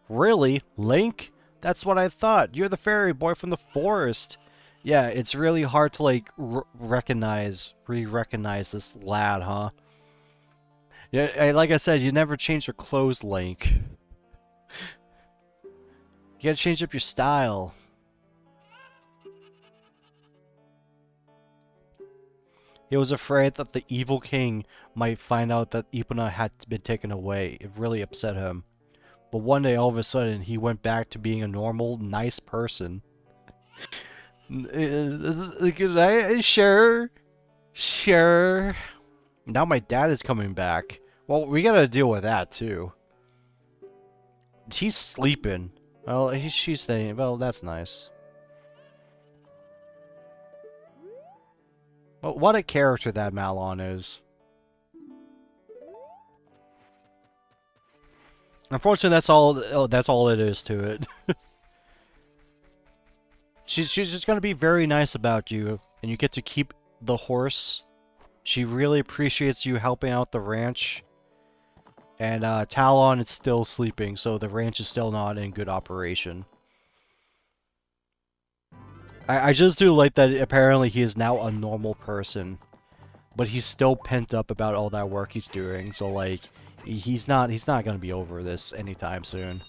Really? Link? That's what I thought. You're the fairy boy from the forest. Yeah, it's really hard to like re-recognize this lad, huh? Yeah, like I said, you never change your clothes, Link. You gotta change up your style. He was afraid that the evil king might find out that Epona had been taken away. It really upset him. But one day, all of a sudden, he went back to being a normal, nice person. Sure. Sure. Now my dad is coming back. Well, we gotta deal with that, too. He's sleeping. Well, she's staying. Well, that's nice. Well, what a character that Malon is. Unfortunately, that's all. Oh, that's all it is to it. She's just gonna be very nice about you, and you get to keep the horse. She really appreciates you helping out the ranch. And Talon is still sleeping, so the ranch is still not in good operation. I just do like that apparently he is now a normal person. But he's still pent up about all that work he's doing, so like he's not gonna be over this anytime soon.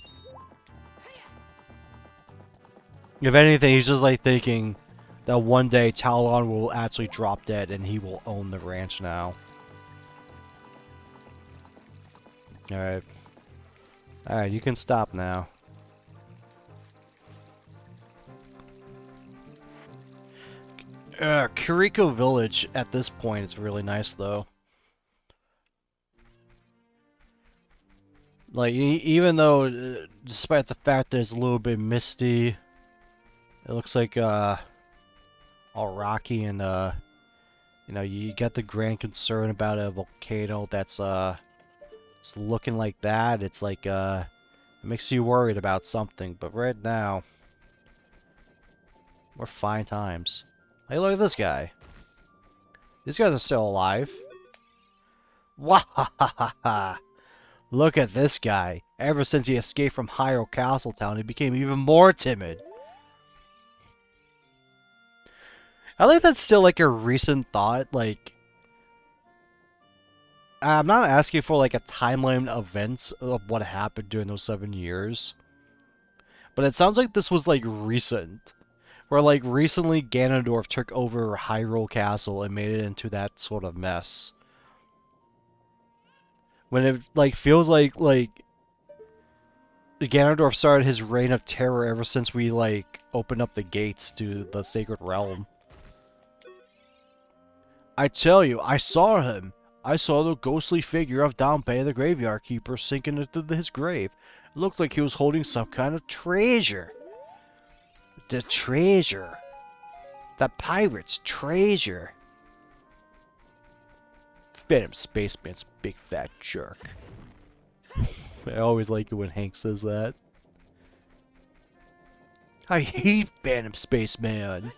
If anything, he's just like thinking that one day Talon will actually drop dead and he will own the ranch now. Alright. Alright, you can stop now. Kiriko Village at this point is really nice though. Like, even though, despite the fact that it's a little bit misty, it looks like, all rocky and, you know, you get the grand concern about a volcano that's, it's looking like that. It's like, it makes you worried about something, but right now, we're fine times. Hey, look at this guy. These guys are still alive. Wahahaha! Look at this guy. Ever since he escaped from Hyrule Castletown, he became even more timid. I think that's still like a recent thought. Like, I'm not asking for like a timeline of events of what happened during those 7 years. But it sounds like this was like recent. Where like recently Ganondorf took over Hyrule Castle and made it into that sort of mess. When it like feels like Ganondorf started his reign of terror ever since we, like, opened up the gates to the Sacred Realm. I tell you, I saw him. I saw the ghostly figure of Dampé, the graveyard keeper, sinking into his grave. It looked like he was holding some kind of treasure. The treasure. The pirate's treasure. Phantom Spaceman's a big fat jerk. I always like it when Hank says that. I hate Phantom Spaceman.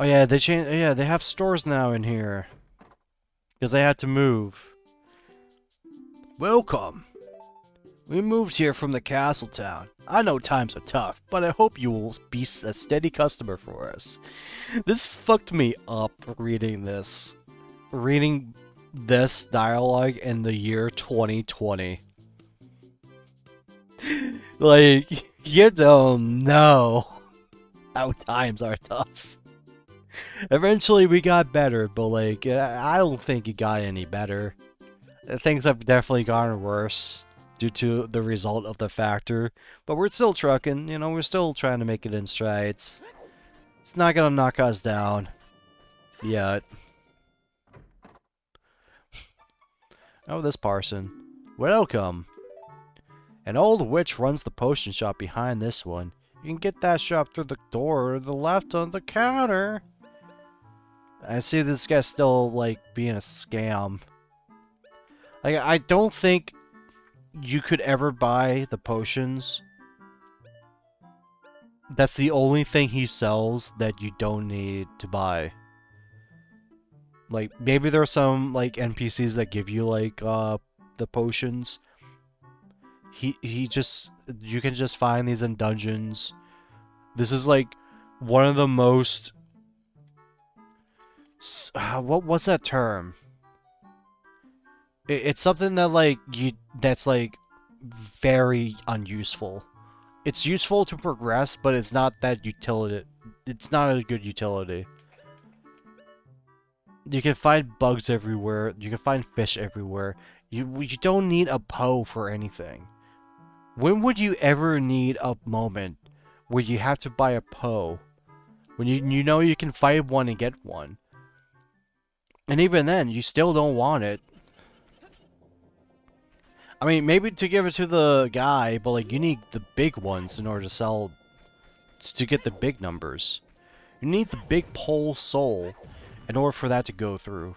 Oh yeah, they changed. Yeah, they have stores now in here because they had to move. Welcome. We moved here from the castle town. I know times are tough, but I hope you will be a steady customer for us. This fucked me up reading this. Reading this dialogue in the year 2020. Like, you don't know how times are tough. Eventually we got better, but like, I don't think it got any better. Things have definitely gotten worse due to the result of the factor, but we're still trucking, you know, we're still trying to make it in strides. It's not gonna knock us down. Yet. Oh, this parson. Welcome. An old witch runs the potion shop behind this one. You can get that shop through the door to the left on the counter. I see this guy's still, like, being a scam. Like, I don't think you could ever buy the potions. That's the only thing he sells that you don't need to buy. Like, maybe there are some, like, NPCs that give you, like, the potions. He just... You can just find these in dungeons. This is, like, one of the most... what's that term? It's something that, like, that's, like, very unuseful. It's useful to progress, but it's not that utility. It's not a good utility. You can find bugs everywhere. You can find fish everywhere. You don't need a Poe for anything. When would you ever need a moment where you have to buy a Poe? When you know you can fight one and get one. And even then, you still don't want it. I mean, maybe to give it to the guy, but like, you need the big ones in order to sell, to get the big numbers. You need the big pole soul in order for that to go through.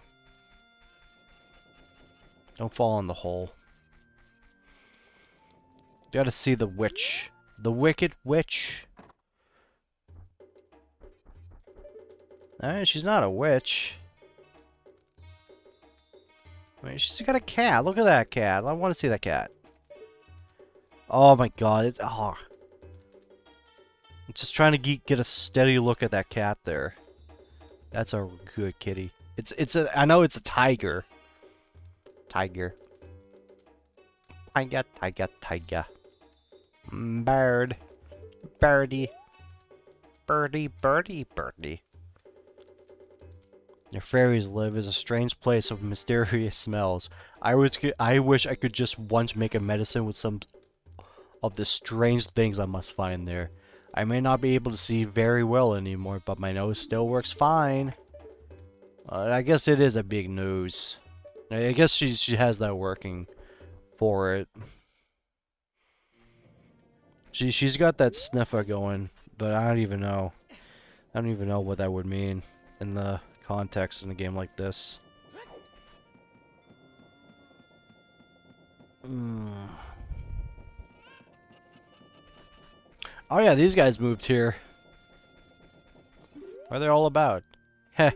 Don't fall in the hole. You gotta see the witch. The wicked witch. She's not a witch. I mean, she's got a cat. Look at that cat. I want to see that cat. Oh my god. It's... Oh. I'm just trying to get a steady look at that cat there. That's a good kitty. It's a... I know it's a tiger. Tiger. Tiger, tiger, tiger. Bird. Birdie. Birdie, birdie, birdie. Where fairies live is a strange place of mysterious smells. I wish I could just once make a medicine with some of the strange things I must find there. I may not be able to see very well anymore, but my nose still works fine. I guess it is a big nose. I guess she has that working for it. She's got that sniffer going, but I don't even know. I don't even know what that would mean in the context in a game like this. Oh yeah, these guys moved here. What are they all about? Heh.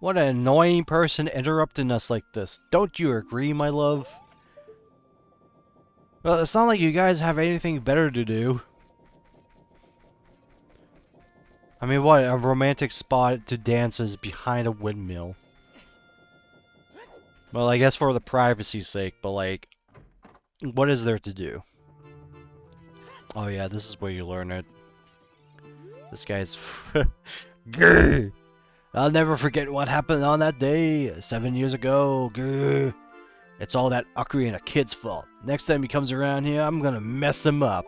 What an annoying person interrupting us like this. Don't you agree, my love? Well, it's not like you guys have anything better to do. I mean, what? A romantic spot to dance is behind a windmill. Well, I guess for the privacy's sake, but like, what is there to do? Oh yeah, this is where you learn it. This guy's... Grr! I'll never forget what happened on that day, 7 years ago. Grr! It's all that Ocarina kid's fault. Next time he comes around here, I'm gonna mess him up.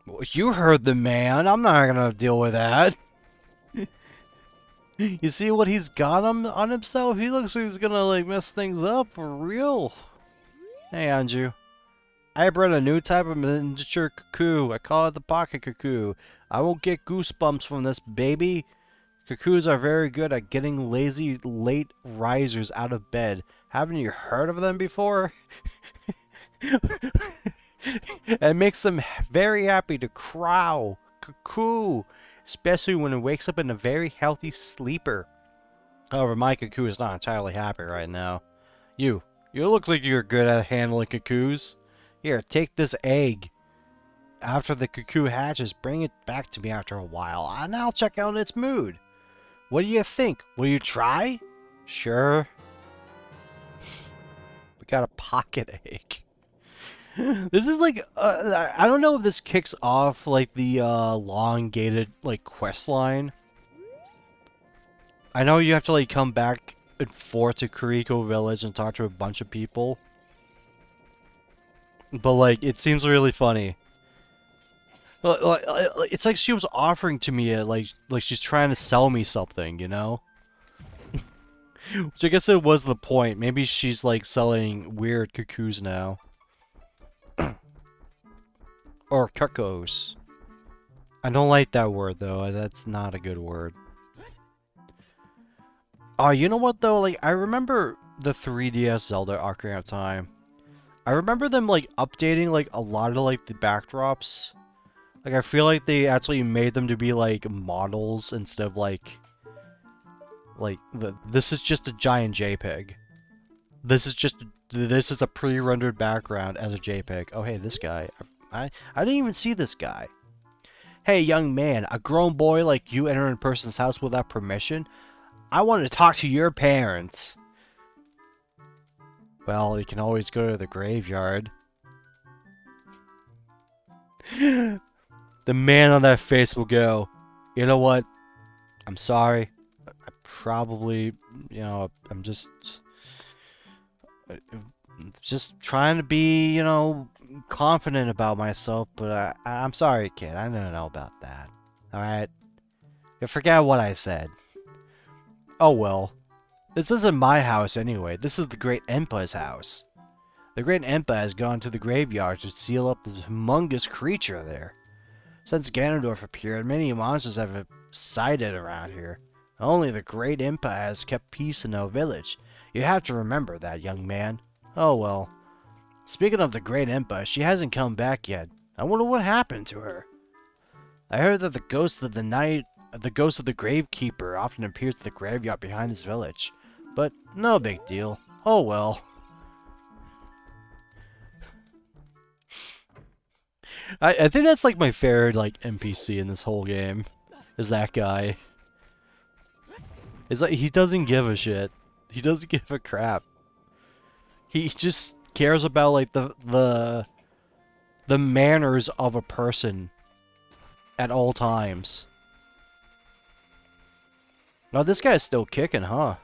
Well, you heard the man. I'm not gonna deal with that. You see what he's got on himself? He looks like he's gonna like mess things up for real. Hey, Andrew. I bred a new type of miniature cuckoo. I call it the pocket cuckoo. I won't get goosebumps from this, baby. Cuckoos are very good at getting lazy late risers out of bed. Haven't you heard of them before? It makes them very happy to crow, cuckoo, especially when it wakes up in a very healthy sleeper. However, my cuckoo is not entirely happy right now. You look like you're good at handling cuckoos. Here, take this egg. After the cuckoo hatches, bring it back to me after a while, and I'll check out its mood. What do you think? Will you try? Sure. We got a pocket egg. This is like, I don't know if this kicks off like the elongated like quest line. I know you have to like come back and forth to Kuriko Village and talk to a bunch of people. But like, it seems really funny. It's like she was offering to me, like she's trying to sell me something, you know? Which I guess it was the point. Maybe she's like selling weird cuckoos now. Or cuckoos. I don't like that word though. That's not a good word. Oh, you know what though? Like, I remember the 3DS Zelda Ocarina of Time. I remember them like updating like a lot of like the backdrops. Like, I feel like they actually made them to be, like, models instead of, like, this is just a giant JPEG. This is a pre-rendered background as a JPEG. Oh, hey, this guy. I didn't even see this guy. Hey, young man, a grown boy like you entering a person's house without permission? I want to talk to your parents. Well, you can always go to the graveyard. The man on that face will go, you know what? I'm sorry. I probably, you know, I'm just trying to be, you know, confident about myself, but I'm sorry, kid. I don't know about that. Alright? You forget what I said. Oh well. This isn't my house anyway. This is the Great Empa's house. The Great Empa has gone to the graveyard to seal up this humongous creature there. Since Ganondorf appeared, many monsters have subsided around here. Only the Great Impa has kept peace in our village. You have to remember that, young man. Oh well. Speaking of the Great Impa, she hasn't come back yet. I wonder what happened to her. I heard that the ghost of the gravekeeper often appears at the graveyard behind this village. But no big deal. Oh well. I think that's like my favorite like NPC in this whole game, is that guy. It's like he doesn't give a shit. He doesn't give a crap. He just cares about like the manners of a person at all times. Now this guy's still kicking, huh?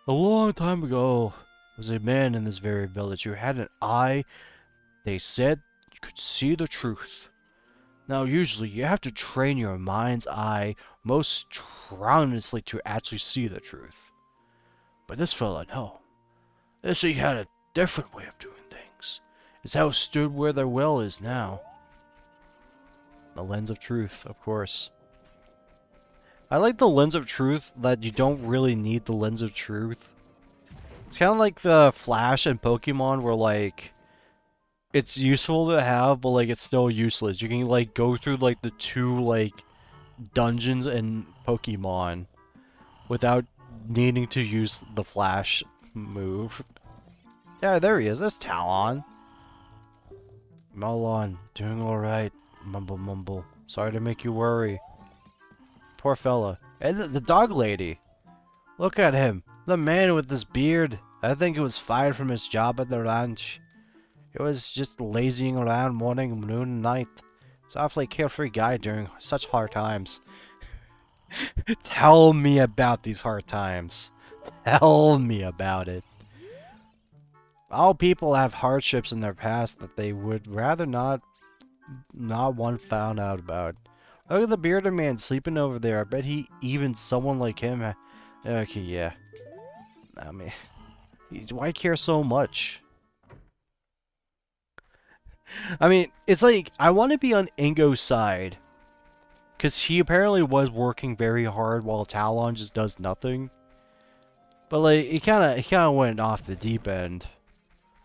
A long time ago, there was a man in this very village who had an eye. They said you could see the truth. Now, usually, you have to train your mind's eye most strenuously to actually see the truth. But this fella, no. This he had a different way of doing things. His house stood where their well is now. The lens of truth, of course. I like the lens of truth that you don't really need the lens of truth. It's kind of like the Flash and Pokemon where, like, it's useful to have, but like it's still useless. You can like go through like the 2 like dungeons in Pokemon without needing to use the Flash move. Yeah, there he is. There's Talon. Melon, doing alright. Mumble mumble. Sorry to make you worry. Poor fella. And the dog lady. Look at him. The man with this beard. I think he was fired from his job at the ranch. He was just lazying around morning, noon, and night. It's an awfully carefree guy during such hard times. Tell me about these hard times. Tell me about it. All people have hardships in their past that they would rather not want found out about. Look at the bearded man sleeping over there. I bet even someone like him okay, yeah. I mean, why care so much? I mean, it's like, I want to be on Ingo's side. Because he apparently was working very hard while Talon just does nothing. But like, he kind of went off the deep end.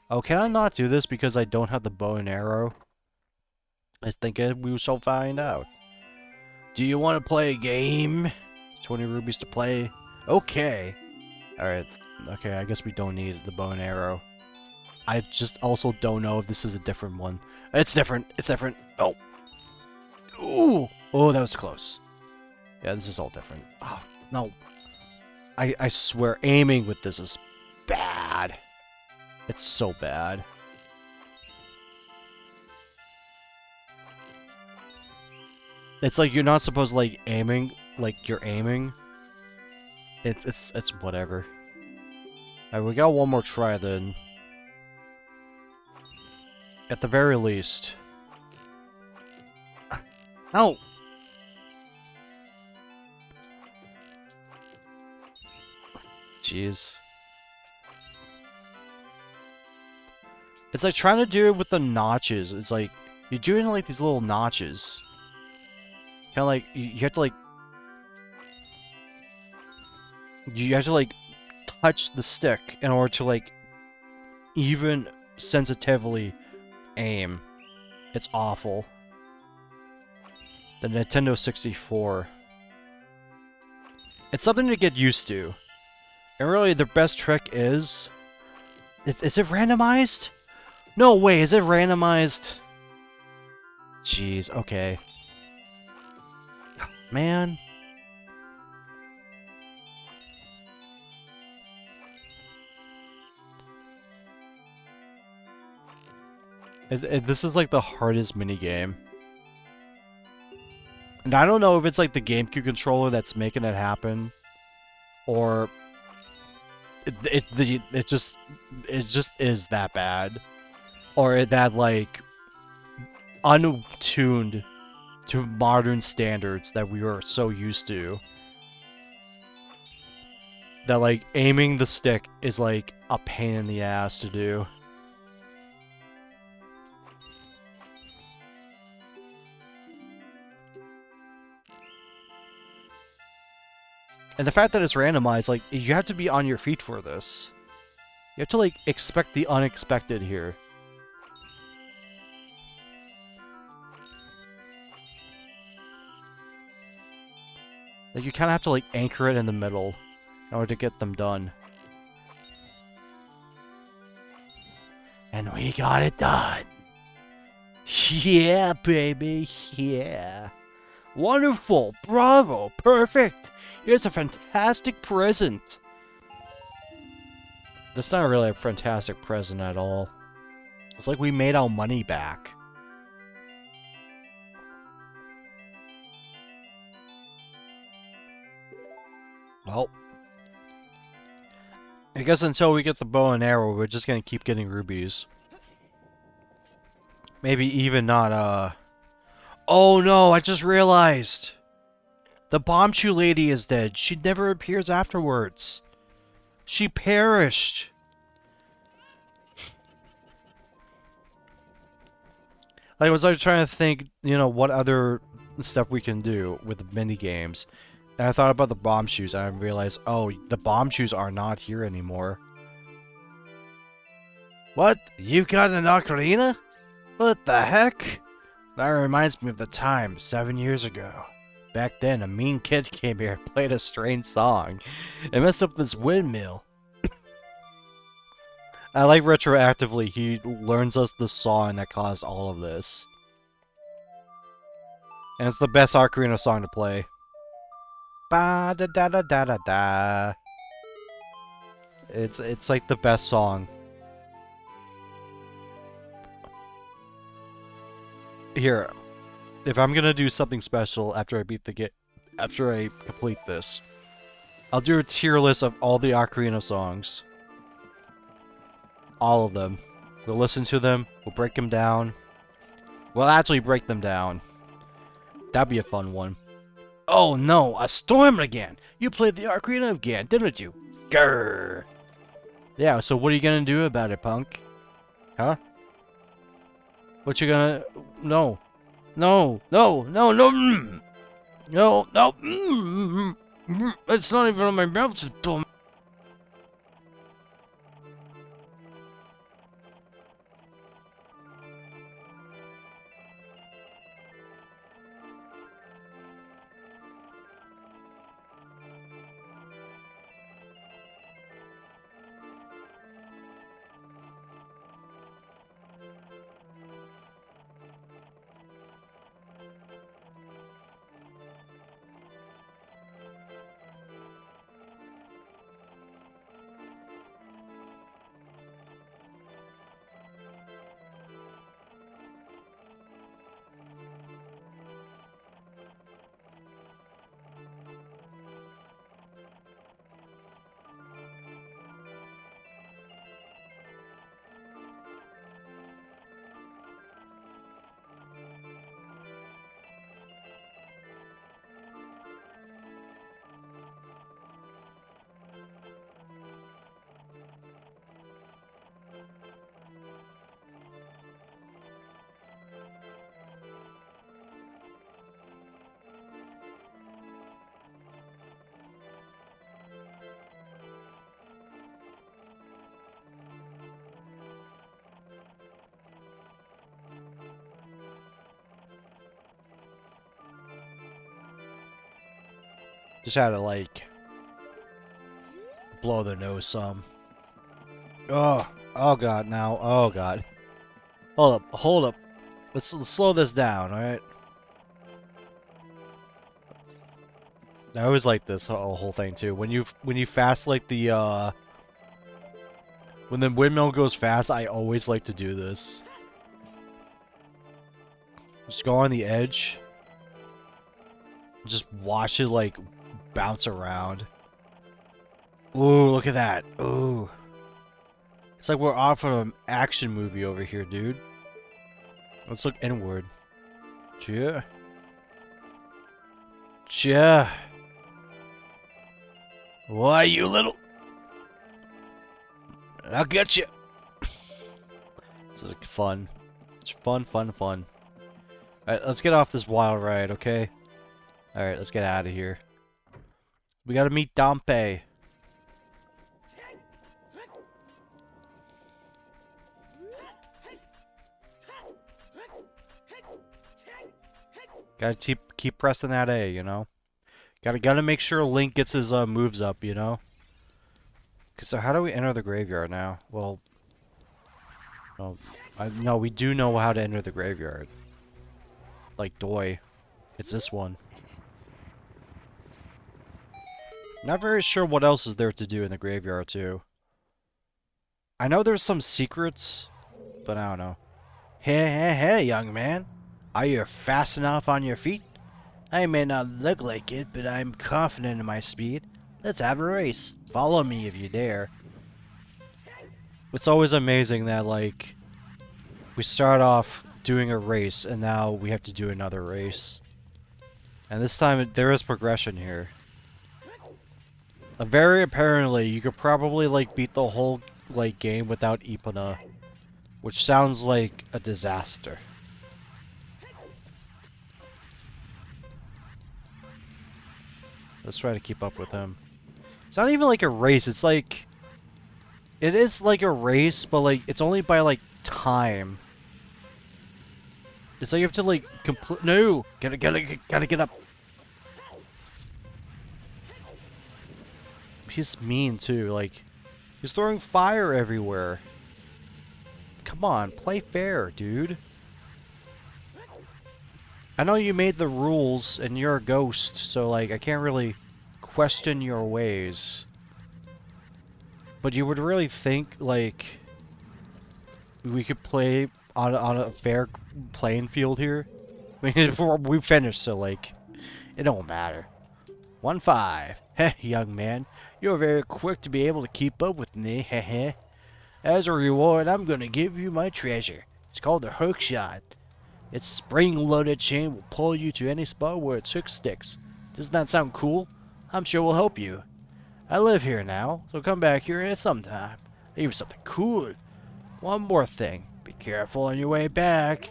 Oh, can I not do this because I don't have the bow and arrow? I think we shall find out. Do you want to play a game? 20 rubies to play. Okay. Alright. Okay, I guess we don't need the bow and arrow. I just also don't know if this is a different one. It's different. It's different. Oh. Ooh. Oh, that was close. Yeah, this is all different. Oh, no. I swear, aiming with this is bad. It's so bad. It's like you're not supposed to like aiming like you're aiming. It's whatever. Alright, we got one more try then. At the very least. No! Jeez. It's like trying to do it with the notches. It's like, you're doing like these little notches. Kind of like, you have to like... You have to like touch the stick in order to like even sensitively aim. It's awful. The Nintendo 64. It's something to get used to. And really, the best trick is... Is it randomized? No way, is it randomized? Jeez, okay. Man. This is like the hardest minigame. And I don't know if it's like the GameCube controller that's making it happen. Or... It just is that bad. Or that, like, untuned to modern standards that we were so used to. That, like, aiming the stick is, like, a pain in the ass to do. And the fact that it's randomized, like, you have to be on your feet for this. You have to, like, expect the unexpected here. Like, you kind of have to, like, anchor it in the middle in order to get them done. And we got it done! Yeah, baby, yeah. Wonderful, bravo, perfect! Here's a fantastic present! That's not really a fantastic present at all. It's like we made our money back. Well, I guess until we get the bow and arrow, we're just gonna keep getting rubies. Maybe even not, Oh no, I just realized! The bombshell lady is dead. She never appears afterwards. She perished. I was like trying to think, you know, what other stuff we can do with the mini games. And I thought about the bomb shoes, and I realized, oh, the bomb shoes are not here anymore. What? You've got an ocarina? What the heck? That reminds me of the time, 7 years ago. Back then, a mean kid came here and played a strange song. It messed up this windmill. I like retroactively, he learns us the song that caused all of this. And it's the best Ocarina song to play. Ba da da da da da da. It's like the best song. Here, if I'm gonna do something special after I beat the after I complete this. I'll do a tier list of all the Ocarina songs. All of them. We'll listen to them, we'll break them down. We'll actually break them down. That'd be a fun one. Oh no, a storm again! You played the Ocarina again, didn't you? Grrr! Yeah, so what are you gonna do about it, punk? Huh? What you gonna... No. No, no, no, no! No, no! It's not even on my mouth, you dumb... Just had to, like, blow their nose some. Oh, oh god, now, oh god. Hold up, hold up. Let's slow this down, alright? I always like this whole thing, too. When you fast, like, the, when the windmill goes fast, I always like to do this. Just go on the edge. Just watch it, like, bounce around. Ooh, look at that. Ooh. It's like we're off of an action movie over here, dude. Let's look inward. Yeah. Yeah. Why, you little... I'll get you. This is like fun. It's fun, fun, fun. Alright, let's get off this wild ride, okay? Alright, let's get out of here. We gotta meet Dompe. Gotta keep pressing that A, you know? Gotta make sure Link gets his moves up, you know? So how do we enter the graveyard now? Well... No, we do know how to enter the graveyard. Like, doy. It's this one. Not very sure what else is there to do in the graveyard, too. I know there's some secrets, but I don't know. Hey, young man. Are you fast enough on your feet? I may not look like it, but I'm confident in my speed. Let's have a race. Follow me if you dare. It's always amazing that, like, we start off doing a race, and now we have to do another race. And this time, there is progression here. Very apparently, you could probably, like, beat the whole, like, game without Epona. Which sounds like a disaster. Let's try to keep up with him. It's not even like a race, it's like... It is like a race, but, like, it's only by, like, time. It's like you have to, like, complete... No! Gotta get up! He's mean, too, like... He's throwing fire everywhere. Come on, play fair, dude. I know you made the rules, and you're a ghost, so, like, I can't really question your ways. But you would really think, like, we could play on a fair playing field here? I mean, we finished, so, like, it don't matter. 1-5. Heh, young man. You're very quick to be able to keep up with me, heh. As a reward, I'm gonna give you my treasure. It's called the hook shot. Its spring-loaded chain will pull you to any spot where its hook sticks. Doesn't that sound cool? I'm sure we'll help you. I live here now, so come back here sometime. I'll give you something cool. One more thing. Be careful on your way back.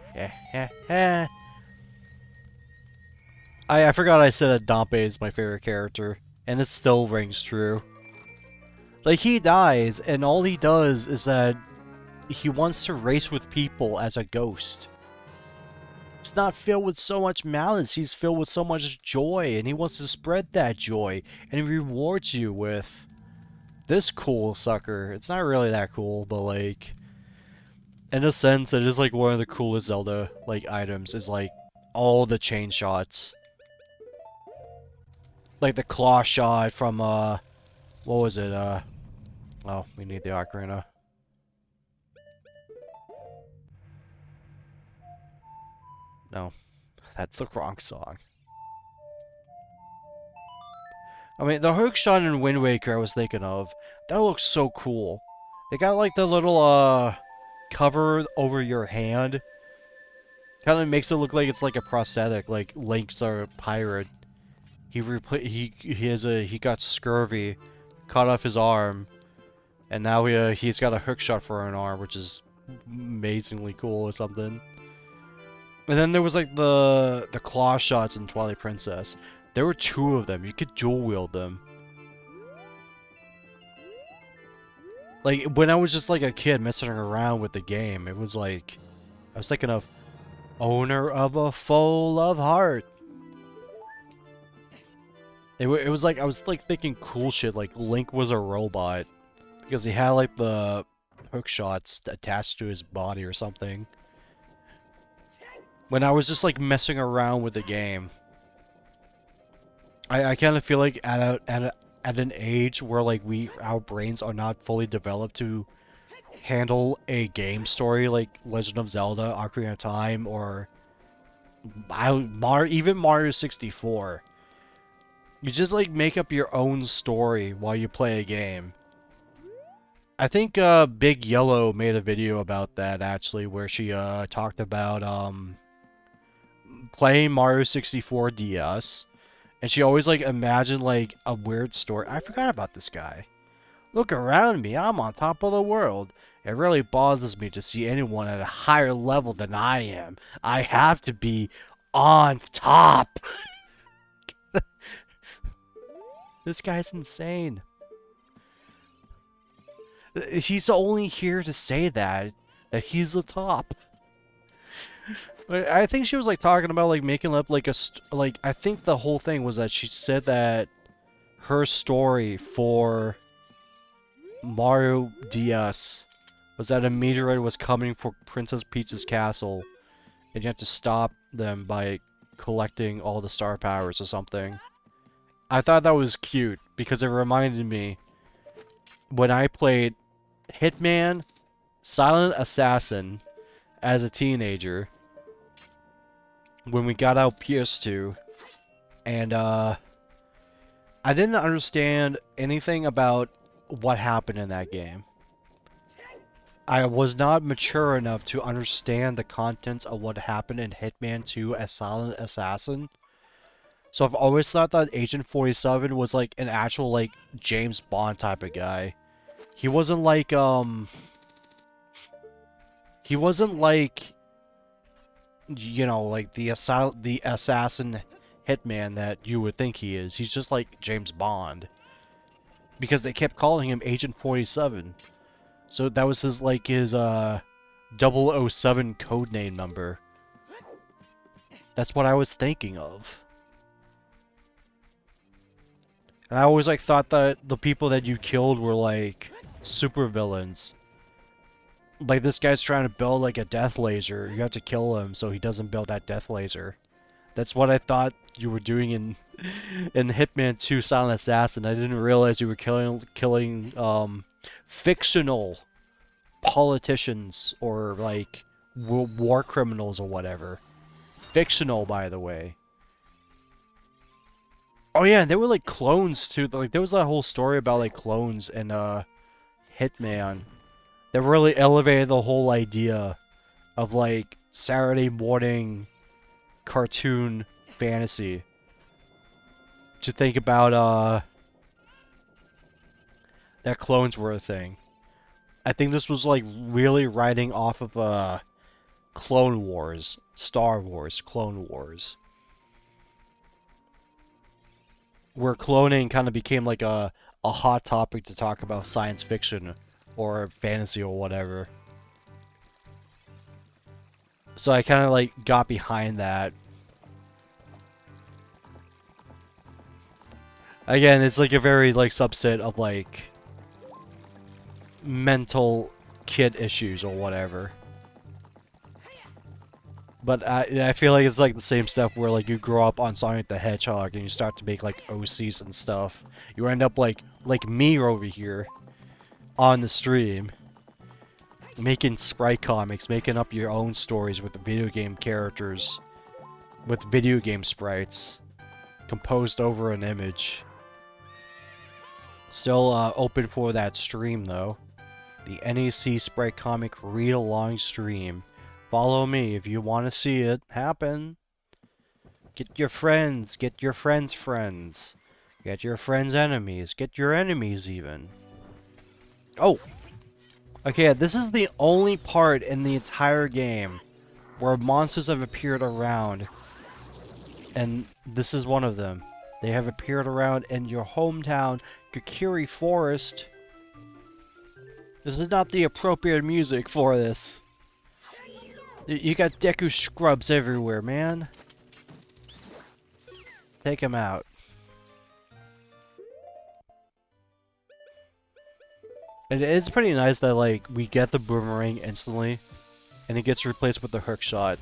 I forgot I said that Dompe is my favorite character, and it still rings true. Like, he dies, and all he does is that he wants to race with people as a ghost. It's not filled with so much malice, he's filled with so much joy, and he wants to spread that joy, and he rewards you with this cool sucker. It's not really that cool, but like, in a sense, it is like one of the coolest Zelda, like, items, is like, all the chain shots. Like the claw shot from, what was it, oh, we need the Ocarina. No, that's the wrong song. I mean, the hook shot in Wind Waker I was thinking of, that looks so cool. They got like the little, cover over your hand. Kind of makes it look like it's like a prosthetic, like Link's a pirate. He got scurvy, cut off his arm, and now he's got a hook shot for an arm, which is amazingly cool or something. And then there was like the claw shots in Twilight Princess. There were 2 of them. You could dual wield them. Like, when I was just like a kid messing around with the game, it was like, I was thinking of owner of a full of heart. It was like, I was like thinking cool shit, like Link was a robot. Because he had like the hook shots attached to his body or something. When I was just like messing around with the game. I kind of feel like at an age where like our brains are not fully developed to handle a game story like Legend of Zelda, Ocarina of Time, or even Mario 64. You just like make up your own story while you play a game. I think Big Yellow made a video about that actually, where she talked about playing Mario 64 DS, and she always like imagined like a weird story. I forgot about this guy. Look around me, I'm on top of the world. It really bothers me to see anyone at a higher level than I am. I have to be on top. This guy's insane. He's only here to say that he's the top. But I think she was like talking about like making up like I think the whole thing was that she said that her story for Mario DS was that a meteorite was coming for Princess Peach's castle, and you have to stop them by collecting all the star powers or something. I thought that was cute because it reminded me when I played Hitman Silent Assassin as a teenager when we got out PS2, and I didn't understand anything about what happened in that game. I was not mature enough to understand the contents of what happened in Hitman 2 as Silent Assassin. So I've always thought that Agent 47 was like an actual like James Bond type of guy. He wasn't like you know, like the assassin hitman that you would think he is. He's just like James Bond. Because they kept calling him Agent 47. So that was his like his 007 codename number. That's what I was thinking of. And I always like thought that the people that you killed were like super villains. Like this guy's trying to build like a death laser. You have to kill him so he doesn't build that death laser. That's what I thought you were doing in Hitman 2 Silent Assassin. I didn't realize you were killing fictional politicians or like war criminals or whatever. Fictional, by the way. Oh yeah, there were like clones too. Like there was that whole story about like clones and Hitman that really elevated the whole idea of like Saturday morning cartoon fantasy. To think about that clones were a thing. I think this was like really riding off of Clone Wars, Star Wars, Clone Wars, where cloning kind of became like a hot topic to talk about science fiction or fantasy or whatever. So I kind of like got behind that. Again, it's like a very like subset of like mental kid issues or whatever. But I feel like it's like the same stuff where like you grow up on Sonic the Hedgehog and you start to make like OCs and stuff. You end up like me over here on the stream, making sprite comics, making up your own stories with the video game characters, with video game sprites, composed over an image. Still open for that stream though. The NEC Sprite Comic read-along stream. Follow me if you want to see it happen. Get your friends friends. Get your friends' enemies. Get your enemies even. Oh! Okay, this is the only part in the entire game where monsters have appeared around. And this is one of them. They have appeared around in your hometown, Kakiri Forest. This is not the appropriate music for this. You got Deku scrubs everywhere, man. Take him out. It is pretty nice that, like, we get the boomerang instantly, and it gets replaced with the hook shot.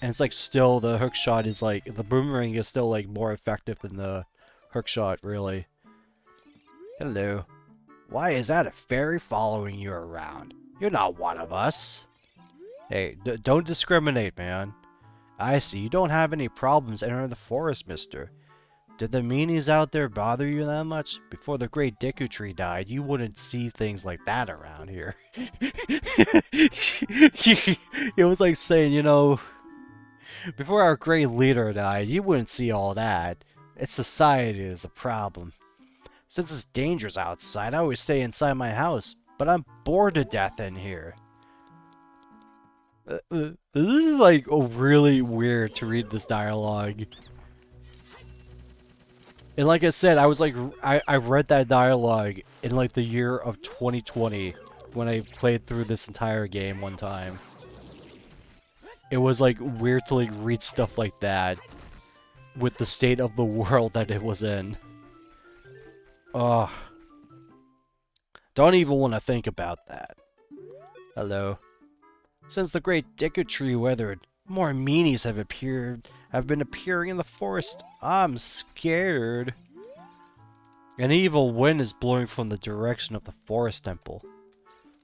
And it's like still, the hook shot is like, the boomerang is still like more effective than the hook shot, really. Hello. Why is that a fairy following you around? You're not one of us. Hey, don't discriminate, man. I see, you don't have any problems entering the forest, mister. Did the meanies out there bother you that much? Before the great Deku Tree died, you wouldn't see things like that around here. It was like saying, you know, before our great leader died, you wouldn't see all that. It's society is the problem. Since it's dangerous outside, I always stay inside my house, but I'm bored to death in here. This is like really weird to read this dialogue. And like I said, I was like, I read that dialogue in like the year of 2020 when I played through this entire game one time. It was like weird to like read stuff like that with the state of the world that it was in. Ugh. Don't even want to think about that. Hello. Since the great Deku Tree weathered, more meanies have been appearing in the forest. I'm scared. An evil wind is blowing from the direction of the forest temple.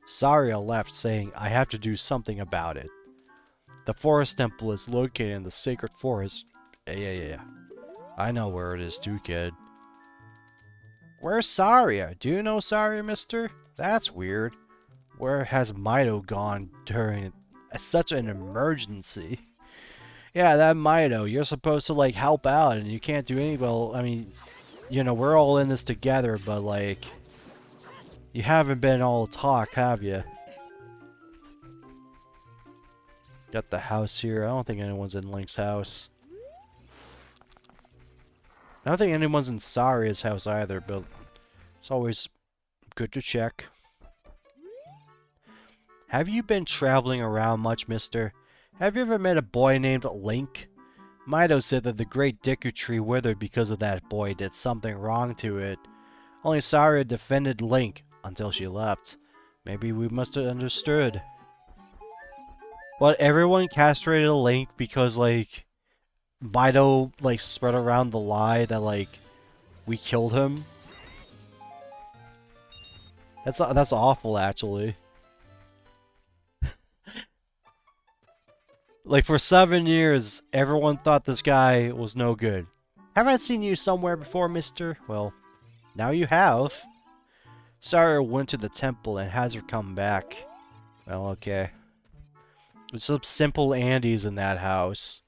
Saria left, saying, I have to do something about it. The forest temple is located in the sacred forest. Yeah. I know where it is too, kid. Where's Saria? Do you know Saria, mister? That's weird. Where has Mido gone during such an emergency? Yeah, that Mido, you're supposed to, like, help out, and you can't do any, well, I mean, you know, we're all in this together, but, like, you haven't been all talk, have you? Got the house here. I don't think anyone's in Link's house. I don't think anyone's in Saria's house either, but it's always good to check. Have you been traveling around much, mister? Have you ever met a boy named Link? Mido said that the great Deku Tree withered because of that boy did something wrong to it. Only Saria defended Link until she left. Maybe we must have understood. But everyone castrated Link because, like, Mido, like, spread around the lie that, like, we killed him. That's awful, actually. Like, for 7 years, everyone thought this guy was no good. Haven't I seen you somewhere before, mister? Well, now you have. Sarah went to the temple and has her come back. Well, okay. There's some simple Andes in that house.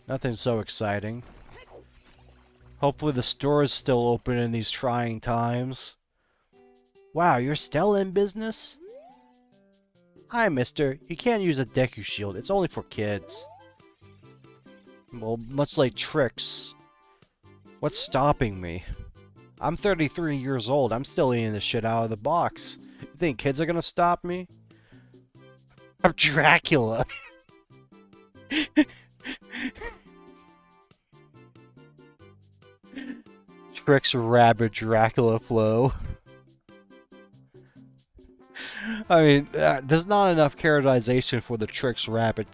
Nothing so exciting. Hopefully the store is still open in these trying times. Wow, you're still in business? Hi, mister. You can't use a Deku shield. It's only for kids. Well, much like tricks. What's stopping me? I'm 33 years old. I'm still eating this shit out of the box. You think kids are gonna stop me? I'm Dracula. Tricks rabbit Dracula flow. I mean, there's not enough characterization for the Tricks rabbit,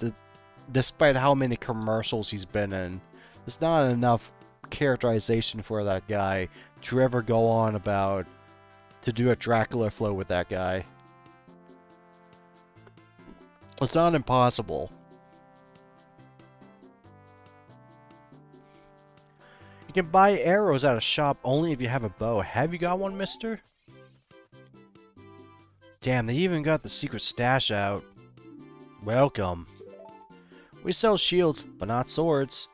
despite how many commercials he's been in. There's not enough characterization for that guy to ever go on about to do a Dracula flow with that guy. It's not impossible. You can buy arrows at a shop only if you have a bow. Have you got one, mister? Damn, they even got the secret stash out. Welcome. We sell shields, but not swords.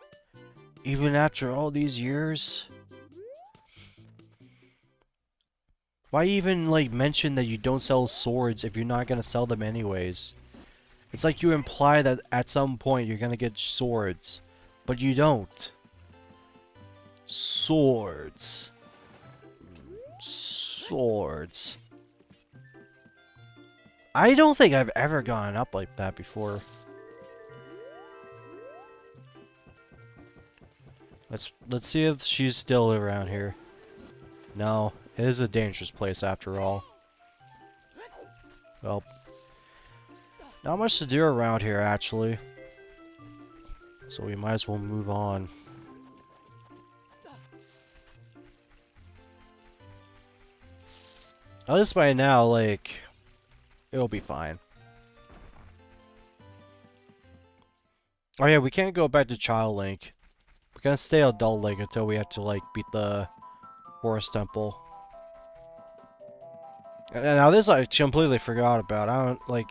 Even after all these years? Why even, like, mention that you don't sell swords if you're not gonna sell them anyways? It's like you imply that at some point you're gonna get swords, but you don't. Swords. Swords. I don't think I've ever gone up like that before. Let's see if she's still around here. No, it is a dangerous place after all. Well, not much to do around here actually. So we might as well move on. At least by now, like, it'll be fine. Oh yeah, we can't go back to Child Link. We're gonna stay Adult Link until we have to, like, beat the Forest Temple. And now this I completely forgot about. I don't, like,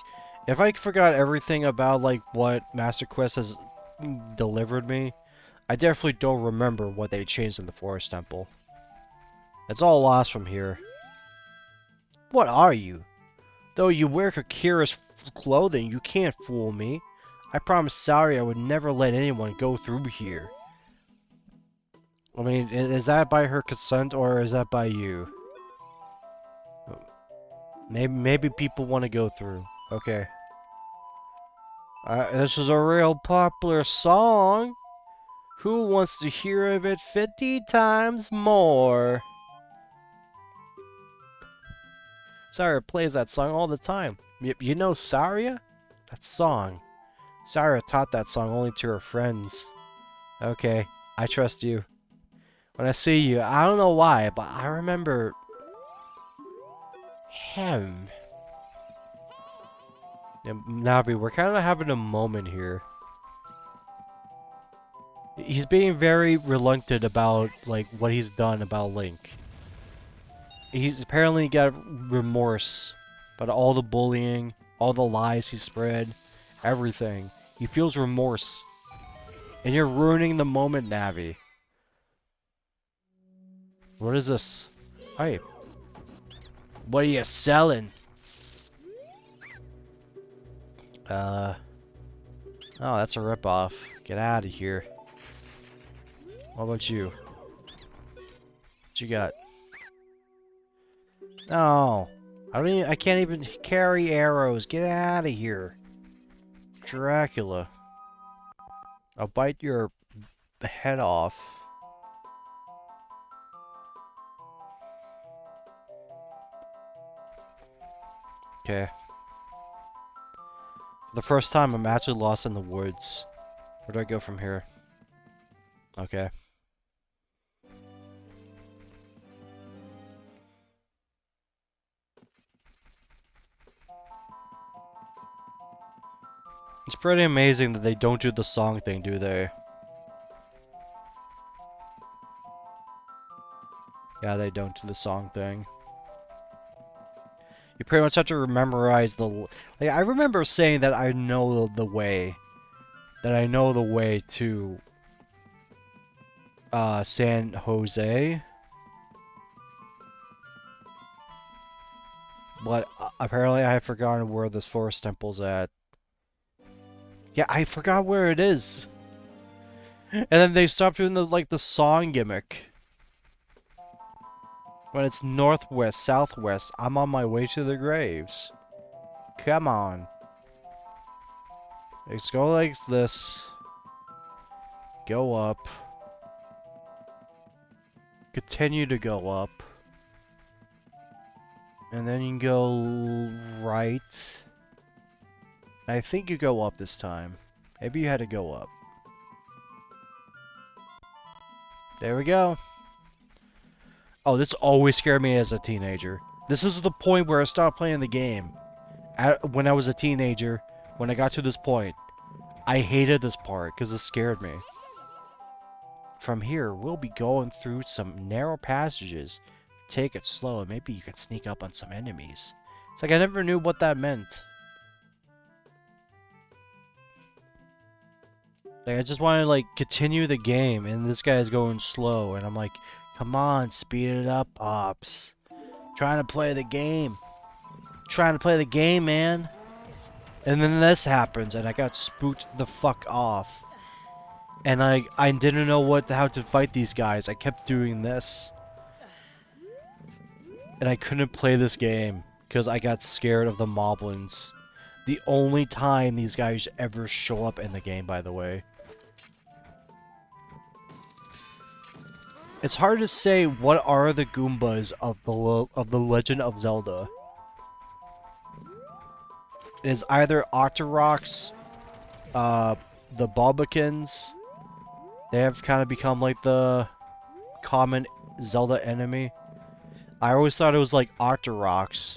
if I forgot everything about, like, what Master Quest has delivered me, I definitely don't remember what they changed in the Forest Temple. It's all lost from here. What are you? Though you wear Kakira's clothing, you can't fool me. I promised Sari I would never let anyone go through here. I mean, is that by her consent or is that by you? Maybe people want to go through. Okay. This is a real popular song. Who wants to hear of it 50 times more? Saria plays that song all the time. You know Saria? That song. Saria taught that song only to her friends. Okay, I trust you. When I see you, I don't know why, but I remember him. Yeah, Navi, we're kind of having a moment here. He's being very reluctant about, like, what he's done about Link. He's apparently got remorse about all the bullying, all the lies he spread, everything. He feels remorse. And you're ruining the moment, Navi. What is this? Hey. What are you selling? Oh, that's a ripoff. Get out of here. What about you? What you got? No. I can't even carry arrows. Get out of here. Dracula. I'll bite your head off. Okay. For the first time, I'm actually lost in the woods. Where do I go from here? Okay. It's pretty amazing that they don't do the song thing, do they? Yeah, they don't do the song thing. You pretty much have to memorize the... Like, I remember saying that I know the way. That I know the way to... San Jose. But apparently I have forgotten where this forest temple's at. Yeah, I forgot where it is. And then they stopped doing the song gimmick. When it's northwest, southwest, I'm on my way to the graves. Come on. Let's go like this. Go up. Continue to go up. And then you can go right. I think you go up this time. Maybe you had to go up. There we go. Oh, this always scared me as a teenager. This is the point where I stopped playing the game. When I was a teenager, when I got to this point, I hated this part because it scared me. From here, we'll be going through some narrow passages. Take it slow and maybe you can sneak up on some enemies. It's like I never knew what that meant. Like, I just want to, like, continue the game, and this guy's going slow, and I'm like, come on, speed it up, Pops. Trying to play the game. Trying to play the game, man. And then this happens, and I got spooked the fuck off. And I didn't know how to fight these guys. I kept doing this. And I couldn't play this game, because I got scared of the moblins. The only time these guys ever show up in the game, by the way. It's hard to say what are the Goombas of the Legend of Zelda. It is either Octoroks, the Bulbakins. They have kind of become like the common Zelda enemy. I always thought it was like Octoroks,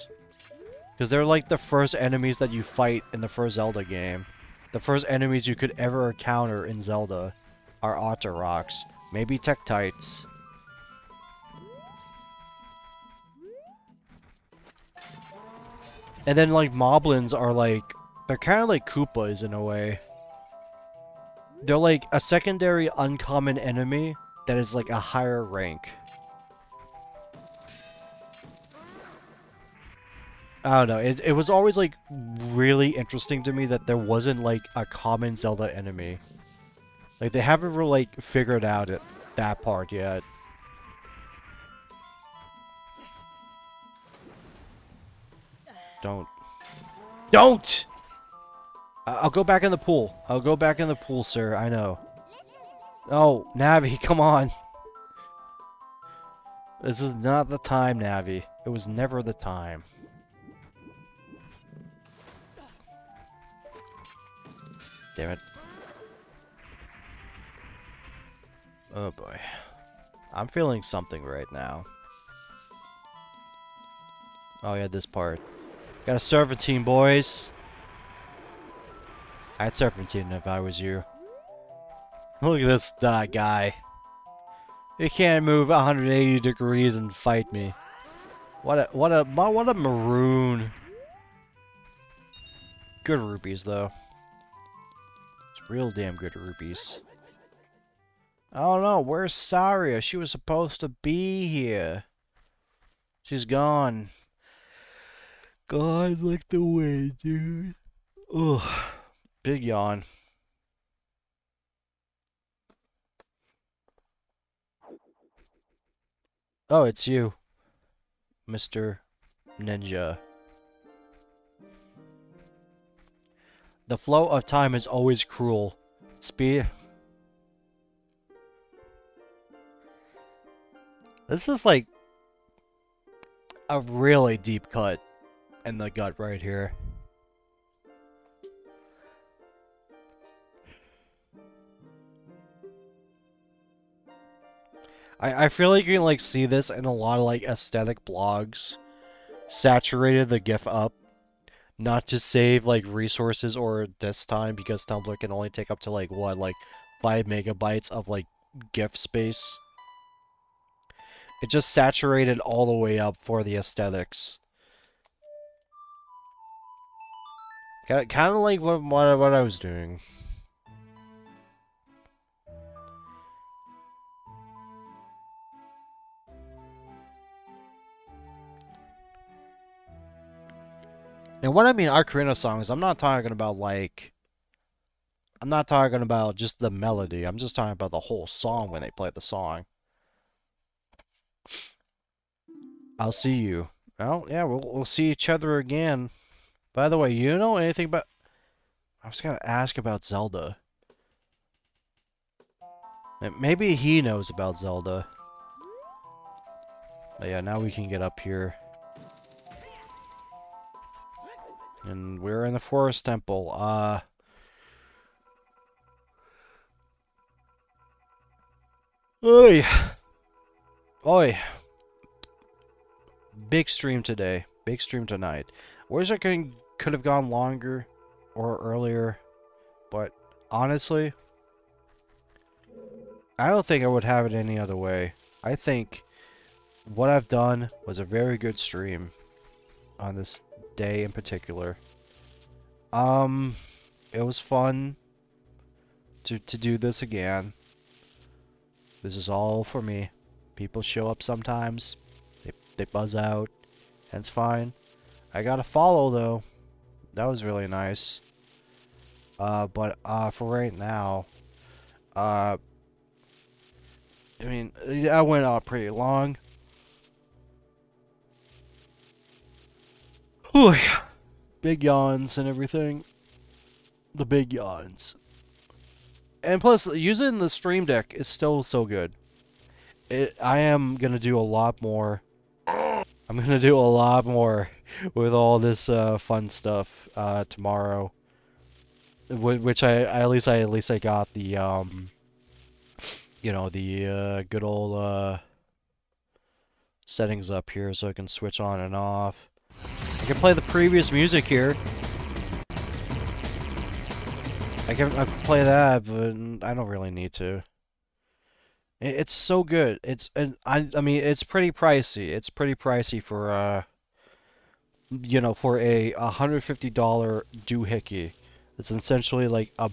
because they're like the first enemies that you fight in the first Zelda game. The first enemies you could ever encounter in Zelda are Octoroks, maybe Tektites. And then, like, Moblins are, like... They're kind of like Koopas, in a way. They're, like, a secondary uncommon enemy that is, like, a higher rank. I don't know. It was always, like, really interesting to me that there wasn't, like, a common Zelda enemy. Like, they haven't really, like, figured out that part yet. Don't! I'll go back in the pool. I'll go back in the pool, sir. I know. Oh, Navi, come on. This is not the time, Navi. It was never the time. Damn it. Oh boy. I'm feeling something right now. Oh yeah, this part. Got a serpentine, boys. I'd serpentine if I was you. Look at this guy. He can't move 180 degrees and fight me. What a maroon. Good rupees though. It's real damn good rupees. Oh no, where's Saria? She was supposed to be here. She's gone. God, like the way, dude. Ugh. Big yawn. Oh, it's you, Mr. Ninja. The flow of time is always cruel. Speed. This is like a really deep cut in the gut right here. I feel like you can like see this in a lot of like aesthetic blogs. Saturated the GIF up. Not to save like resources or disk time because Tumblr can only take up to like what, like 5 megabytes of like GIF space. It just saturated all the way up for the aesthetics. Kind of like what I was doing. And when I mean Ocarina songs, I'm not talking about like... I'm not talking about just the melody. I'm just talking about the whole song when they play the song. I'll see you. Well, yeah, we'll see each other again. By the way, you know anything about... I was gonna ask about Zelda. Maybe he knows about Zelda. But yeah, now we can get up here. And we're in the Forest Temple. Oi! Oi! Big stream today. Big stream tonight. Wish I could have gone longer or earlier, but honestly, I don't think I would have it any other way. I think what I've done was a very good stream on this day in particular. It was fun to do this again. This is all for me. People show up sometimes. They buzz out. And it's fine. I got a follow though. That was really nice. But for right now, I mean, I went on pretty long. Whew. Big yawns and everything. The big yawns. And plus, using the Stream Deck is still so good. I am gonna do a lot more. I'm gonna do a lot more with all this fun stuff tomorrow. Which at least I got the you know, the good old settings up here so I can switch on and off. I can play the previous music here. I can play that, but I don't really need to. It's so good. I mean, it's pretty pricey. It's pretty pricey for you know, for a $150 doohickey. It's essentially like a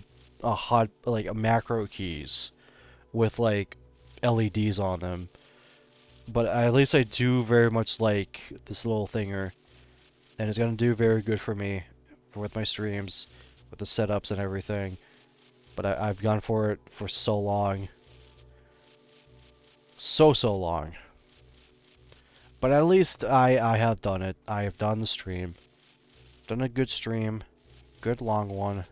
macro keys with like LEDs on them. But at least I do very much like this little thinger, and it's gonna do very good for me with my streams, with the setups and everything. But I've gone for it for so long. So long. But at least I have done it. I have done the stream. Done a good stream. Good long one.